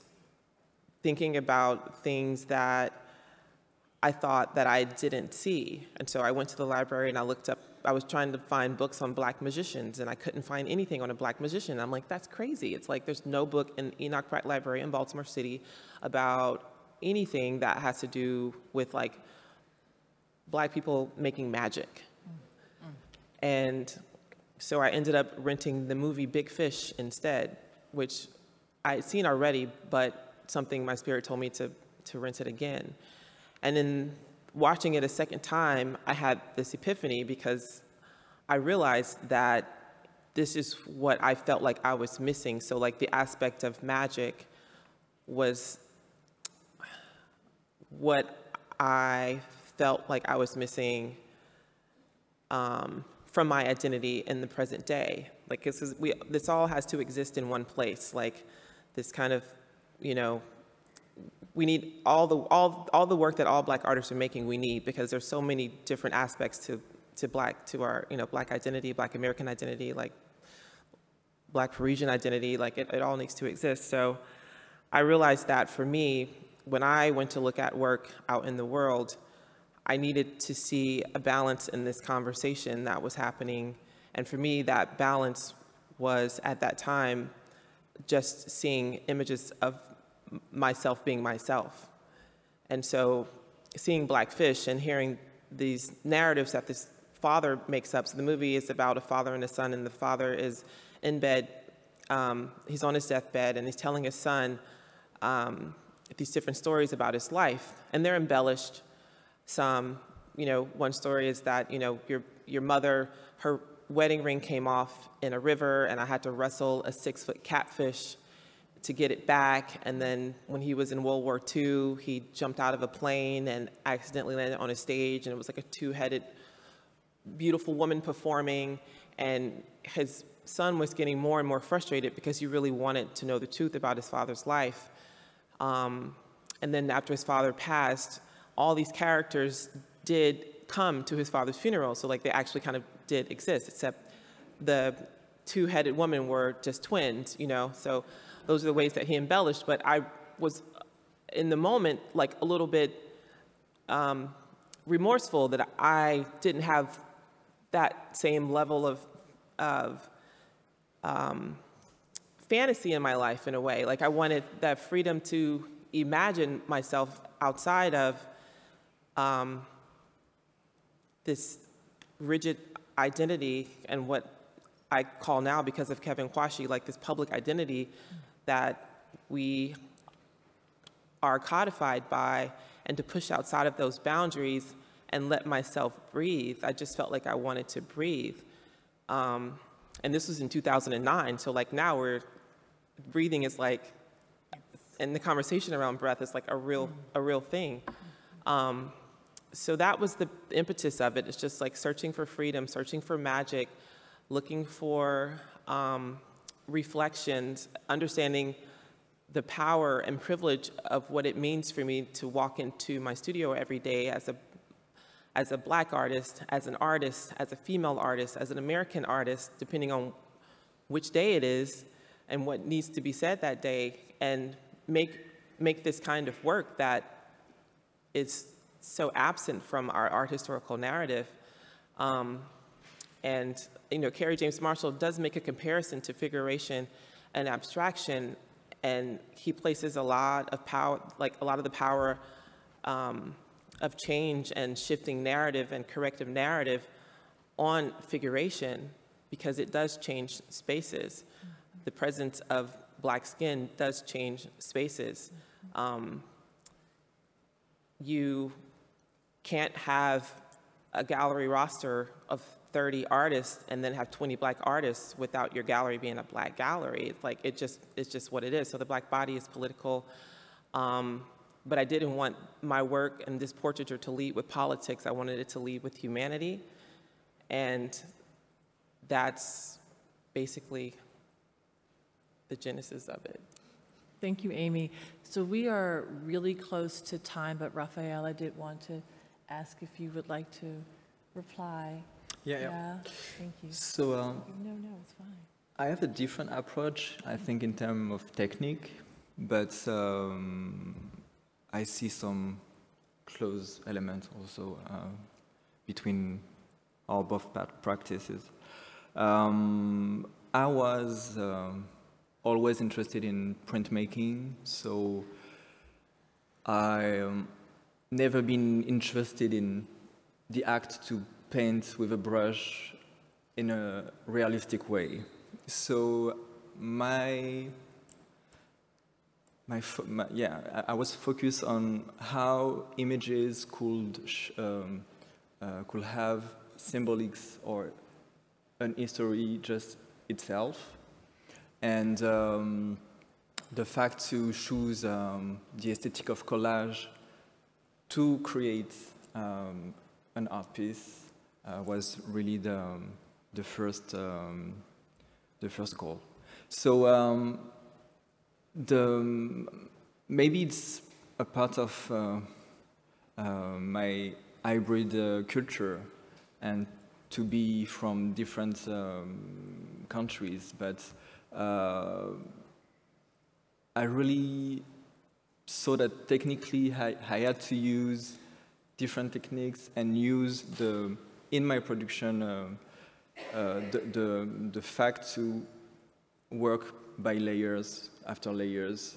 thinking about things that I thought that I didn't see. And so I went to the library and I looked up, I was trying to find books on Black magicians, and I couldn't find anything on a Black magician. I'm like, that's crazy. It's like there's no book in Enoch Pratt Library in Baltimore City about anything that has to do with like Black people making magic. And so I ended up renting the movie Big Fish instead, which I had seen already, but something my spirit told me to rent it again. And in watching it a second time, I had this epiphany, because I realized that this is what I felt like I was missing. So like the aspect of magic was what I felt like I was missing from my identity in the present day. Like this all has to exist in one place. Like this kind of, you know, we need all the work that all Black artists are making. We need, because there's so many different aspects to our, you know, Black identity, Black American identity, like Black Parisian identity. Like it all needs to exist. So I realized that for me, when I went to look at work out in the world, I needed to see a balance in this conversation that was happening. And for me, that balance was, at that time, just seeing images of myself being myself. And so seeing Blackfish and hearing these narratives that this father makes up. So the movie is about a father and a son, and the father is in bed. He's on his deathbed, and he's telling his son these different stories about his life, and they're embellished. Some, one story is that, your mother, her wedding ring came off in a river, and I had to wrestle a 6-foot catfish to get it back. And then when he was in World War II, he jumped out of a plane and accidentally landed on a stage, and it was like a two-headed, beautiful woman performing, and his son was getting more and more frustrated because he really wanted to know the truth about his father's life. And then after his father passed, all these characters did come to his father's funeral, so like they actually kind of did exist, except the two-headed women were just twins, so those are the ways that he embellished. But I was, in the moment, like a little bit remorseful that I didn't have that same level of fantasy in my life, in a way. Like I wanted that freedom to imagine myself outside of this rigid identity and what I call now, because of Kevin Kwashi, like this public identity that we are codified by, and to push outside of those boundaries and let myself breathe. I just felt like I wanted to breathe. And this was in 2009, so like now breathing is like, and the conversation around breath is like a real thing. So that was the impetus of it. It's just like searching for freedom, searching for magic, looking for reflections, understanding the power and privilege of what it means for me to walk into my studio every day as a Black artist, as an artist, as a female artist, as an American artist, depending on which day it is and what needs to be said that day, and make this kind of work that is so absent from our art historical narrative. And Kerry James Marshall does make a comparison to figuration and abstraction, and he places a lot of power, like a lot of the power of change and shifting narrative and corrective narrative on figuration, because it does change spaces. The presence of Black skin does change spaces. You can't have a gallery roster of 30 artists and then have 20 Black artists without your gallery being a Black gallery. Like it's just what it is. So the Black body is political, but I didn't want my work and this portraiture to lead with politics. I wanted it to lead with humanity, and that's basically the genesis of it. Thank you, Amy. So we are really close to time, but Raphael, I did want to ask if you would like to reply. Yeah. Thank you. So, no, it's fine. I have a different approach, I think, in terms of technique, but I see some close elements also between our both practices. I was always interested in printmaking, so I never been interested in the act to paint with a brush in a realistic way. So I was focused on how images could have symbolics or an history just itself. And the fact to choose the aesthetic of collage to create an art piece was really the first goal. So maybe it's a part of my hybrid culture, and to be from different countries, but I really saw that technically I had to use different techniques and use in my production the fact to work by layers after layers,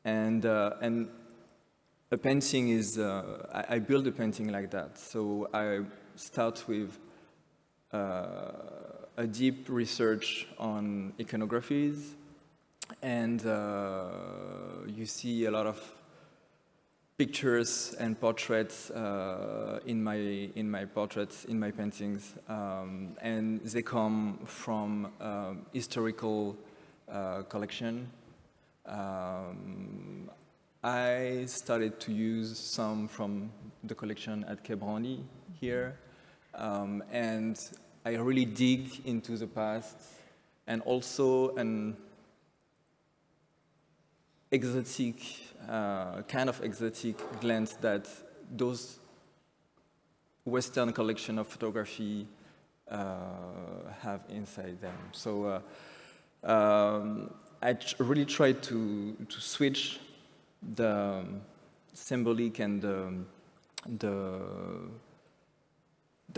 and a a painting is, I build a painting like that. So I start with a deep research on iconographies, and you see a lot of pictures and portraits in my paintings, and they come from historical collection. I started to use some from the collection at quai Branly here, and I really dig into the past, and also an exotic, kind of exotic glance that those Western collection of photography have inside them. So I really tried to switch the symbolic and the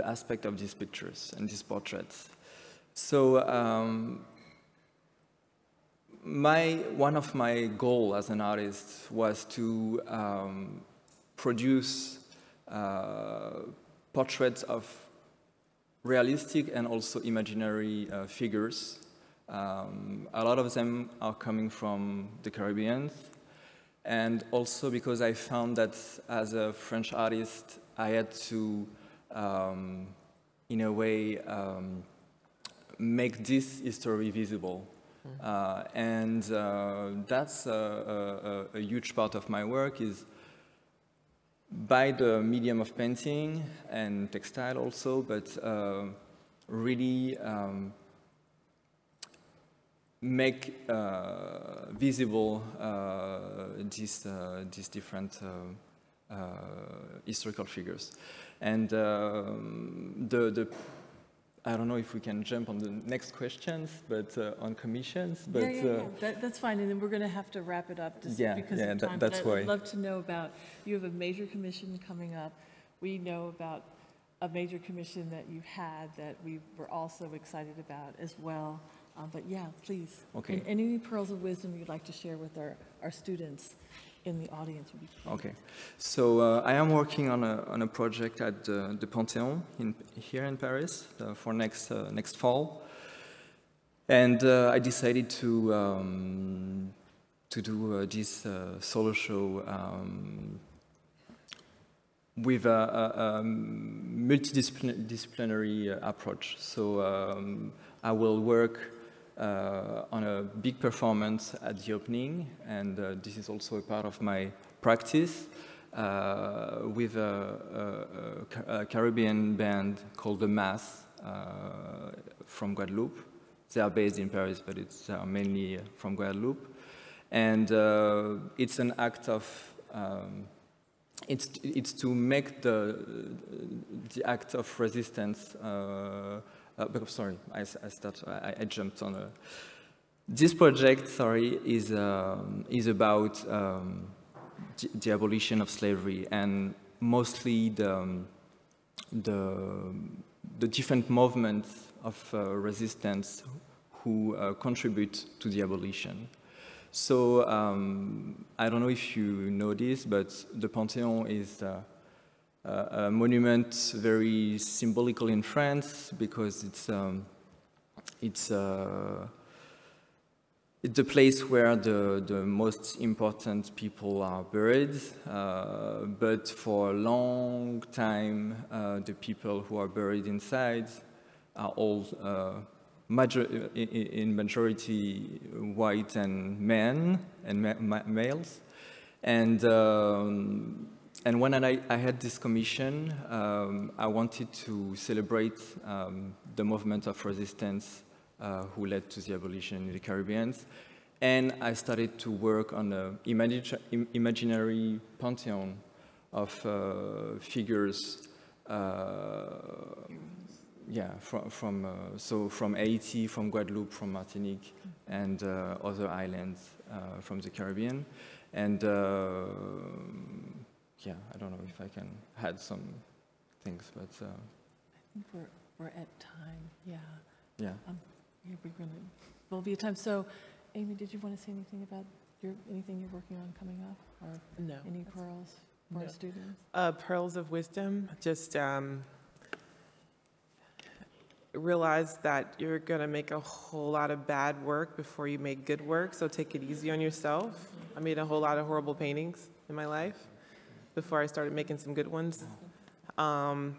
aspect of these pictures and these portraits. So one of my goals as an artist was to produce portraits of realistic and also imaginary figures. A lot of them are coming from the Caribbean, and also because I found that as a French artist, I had to, in a way, make this history visible. And that's a huge part of my work, is by the medium of painting and textile also, but really make visible these different historical figures. And I don't know if we can jump on the next questions, but on commissions. But that's fine, and then we're going to have to wrap it up just because of time. That's why. I'd love to know about, you have a major commission coming up. We know about a major commission that you had that we were also excited about as well. But yeah, please. Okay. And any pearls of wisdom you'd like to share with our students in the audience would be great. Okay, so I am working on a project at the Panthéon here in Paris for next fall, and I decided to do this solo show with a multidisciplinary approach. So I will work on a big performance at the opening, and this is also a part of my practice with a Caribbean band called the Mass from Guadeloupe. They are based in Paris, but it's mainly from Guadeloupe, and it's an act of it's to make the act of resistance. Sorry, I jumped on a. This project, sorry, is about the abolition of slavery, and mostly the different movements of resistance who contribute to the abolition. So I don't know if you know this, but the Panthéon is a monument very symbolical in France, because it's the place where the most important people are buried, but for a long time the people who are buried inside are all in majority white and men and males, and when I had this commission, I wanted to celebrate the movement of resistance who led to the abolition in the Caribbean, and I started to work on an imaginary pantheon of figures. From Haiti, from Guadeloupe, from Martinique, and other islands from the Caribbean, and. Yeah, I don't know if I can add some things, but I think we're at time. Yeah. Yeah. We'll be at time. So, Amy, did you want to say anything about anything you're working on coming up? Or No. any pearls for our students? Pearls of wisdom, just realize that you're going to make a whole lot of bad work before you make good work, so take it easy on yourself. I made a whole lot of horrible paintings in my life before I started making some good ones. And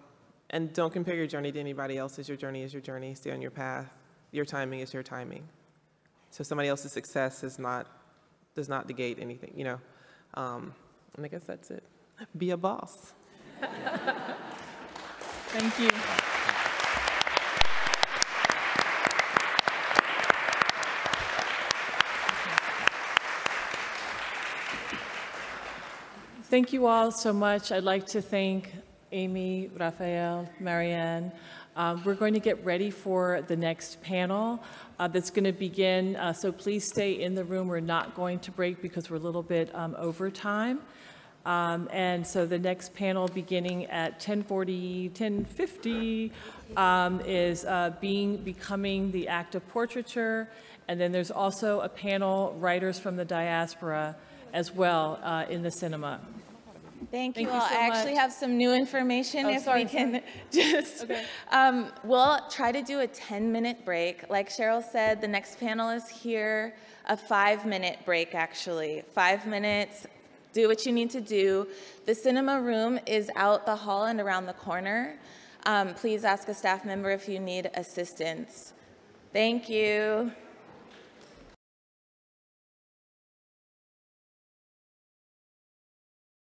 don't compare your journey to anybody else's. Your journey is your journey. Stay on your path. Your timing is your timing. So somebody else's success does not negate anything, you know. And I guess that's it. Be a boss. Thank you. Thank you all so much. I'd like to thank Amy, Raphael, Marianne. We're going to get ready for the next panel that's going to begin, so please stay in the room. We're not going to break because we're a little bit over time. And so the next panel beginning at 10:50 is Becoming the Act of Portraiture. And then there's also a panel, Writers from the Diaspora, as well in the cinema. Thank you all. I actually have some new information we can just, okay. We'll try to do a 10-minute break. Like Cheryl said, the next panel is here, a 5-minute break actually. 5 minutes, do what you need to do. The cinema room is out the hall and around the corner. Please ask a staff member if you need assistance. Thank you.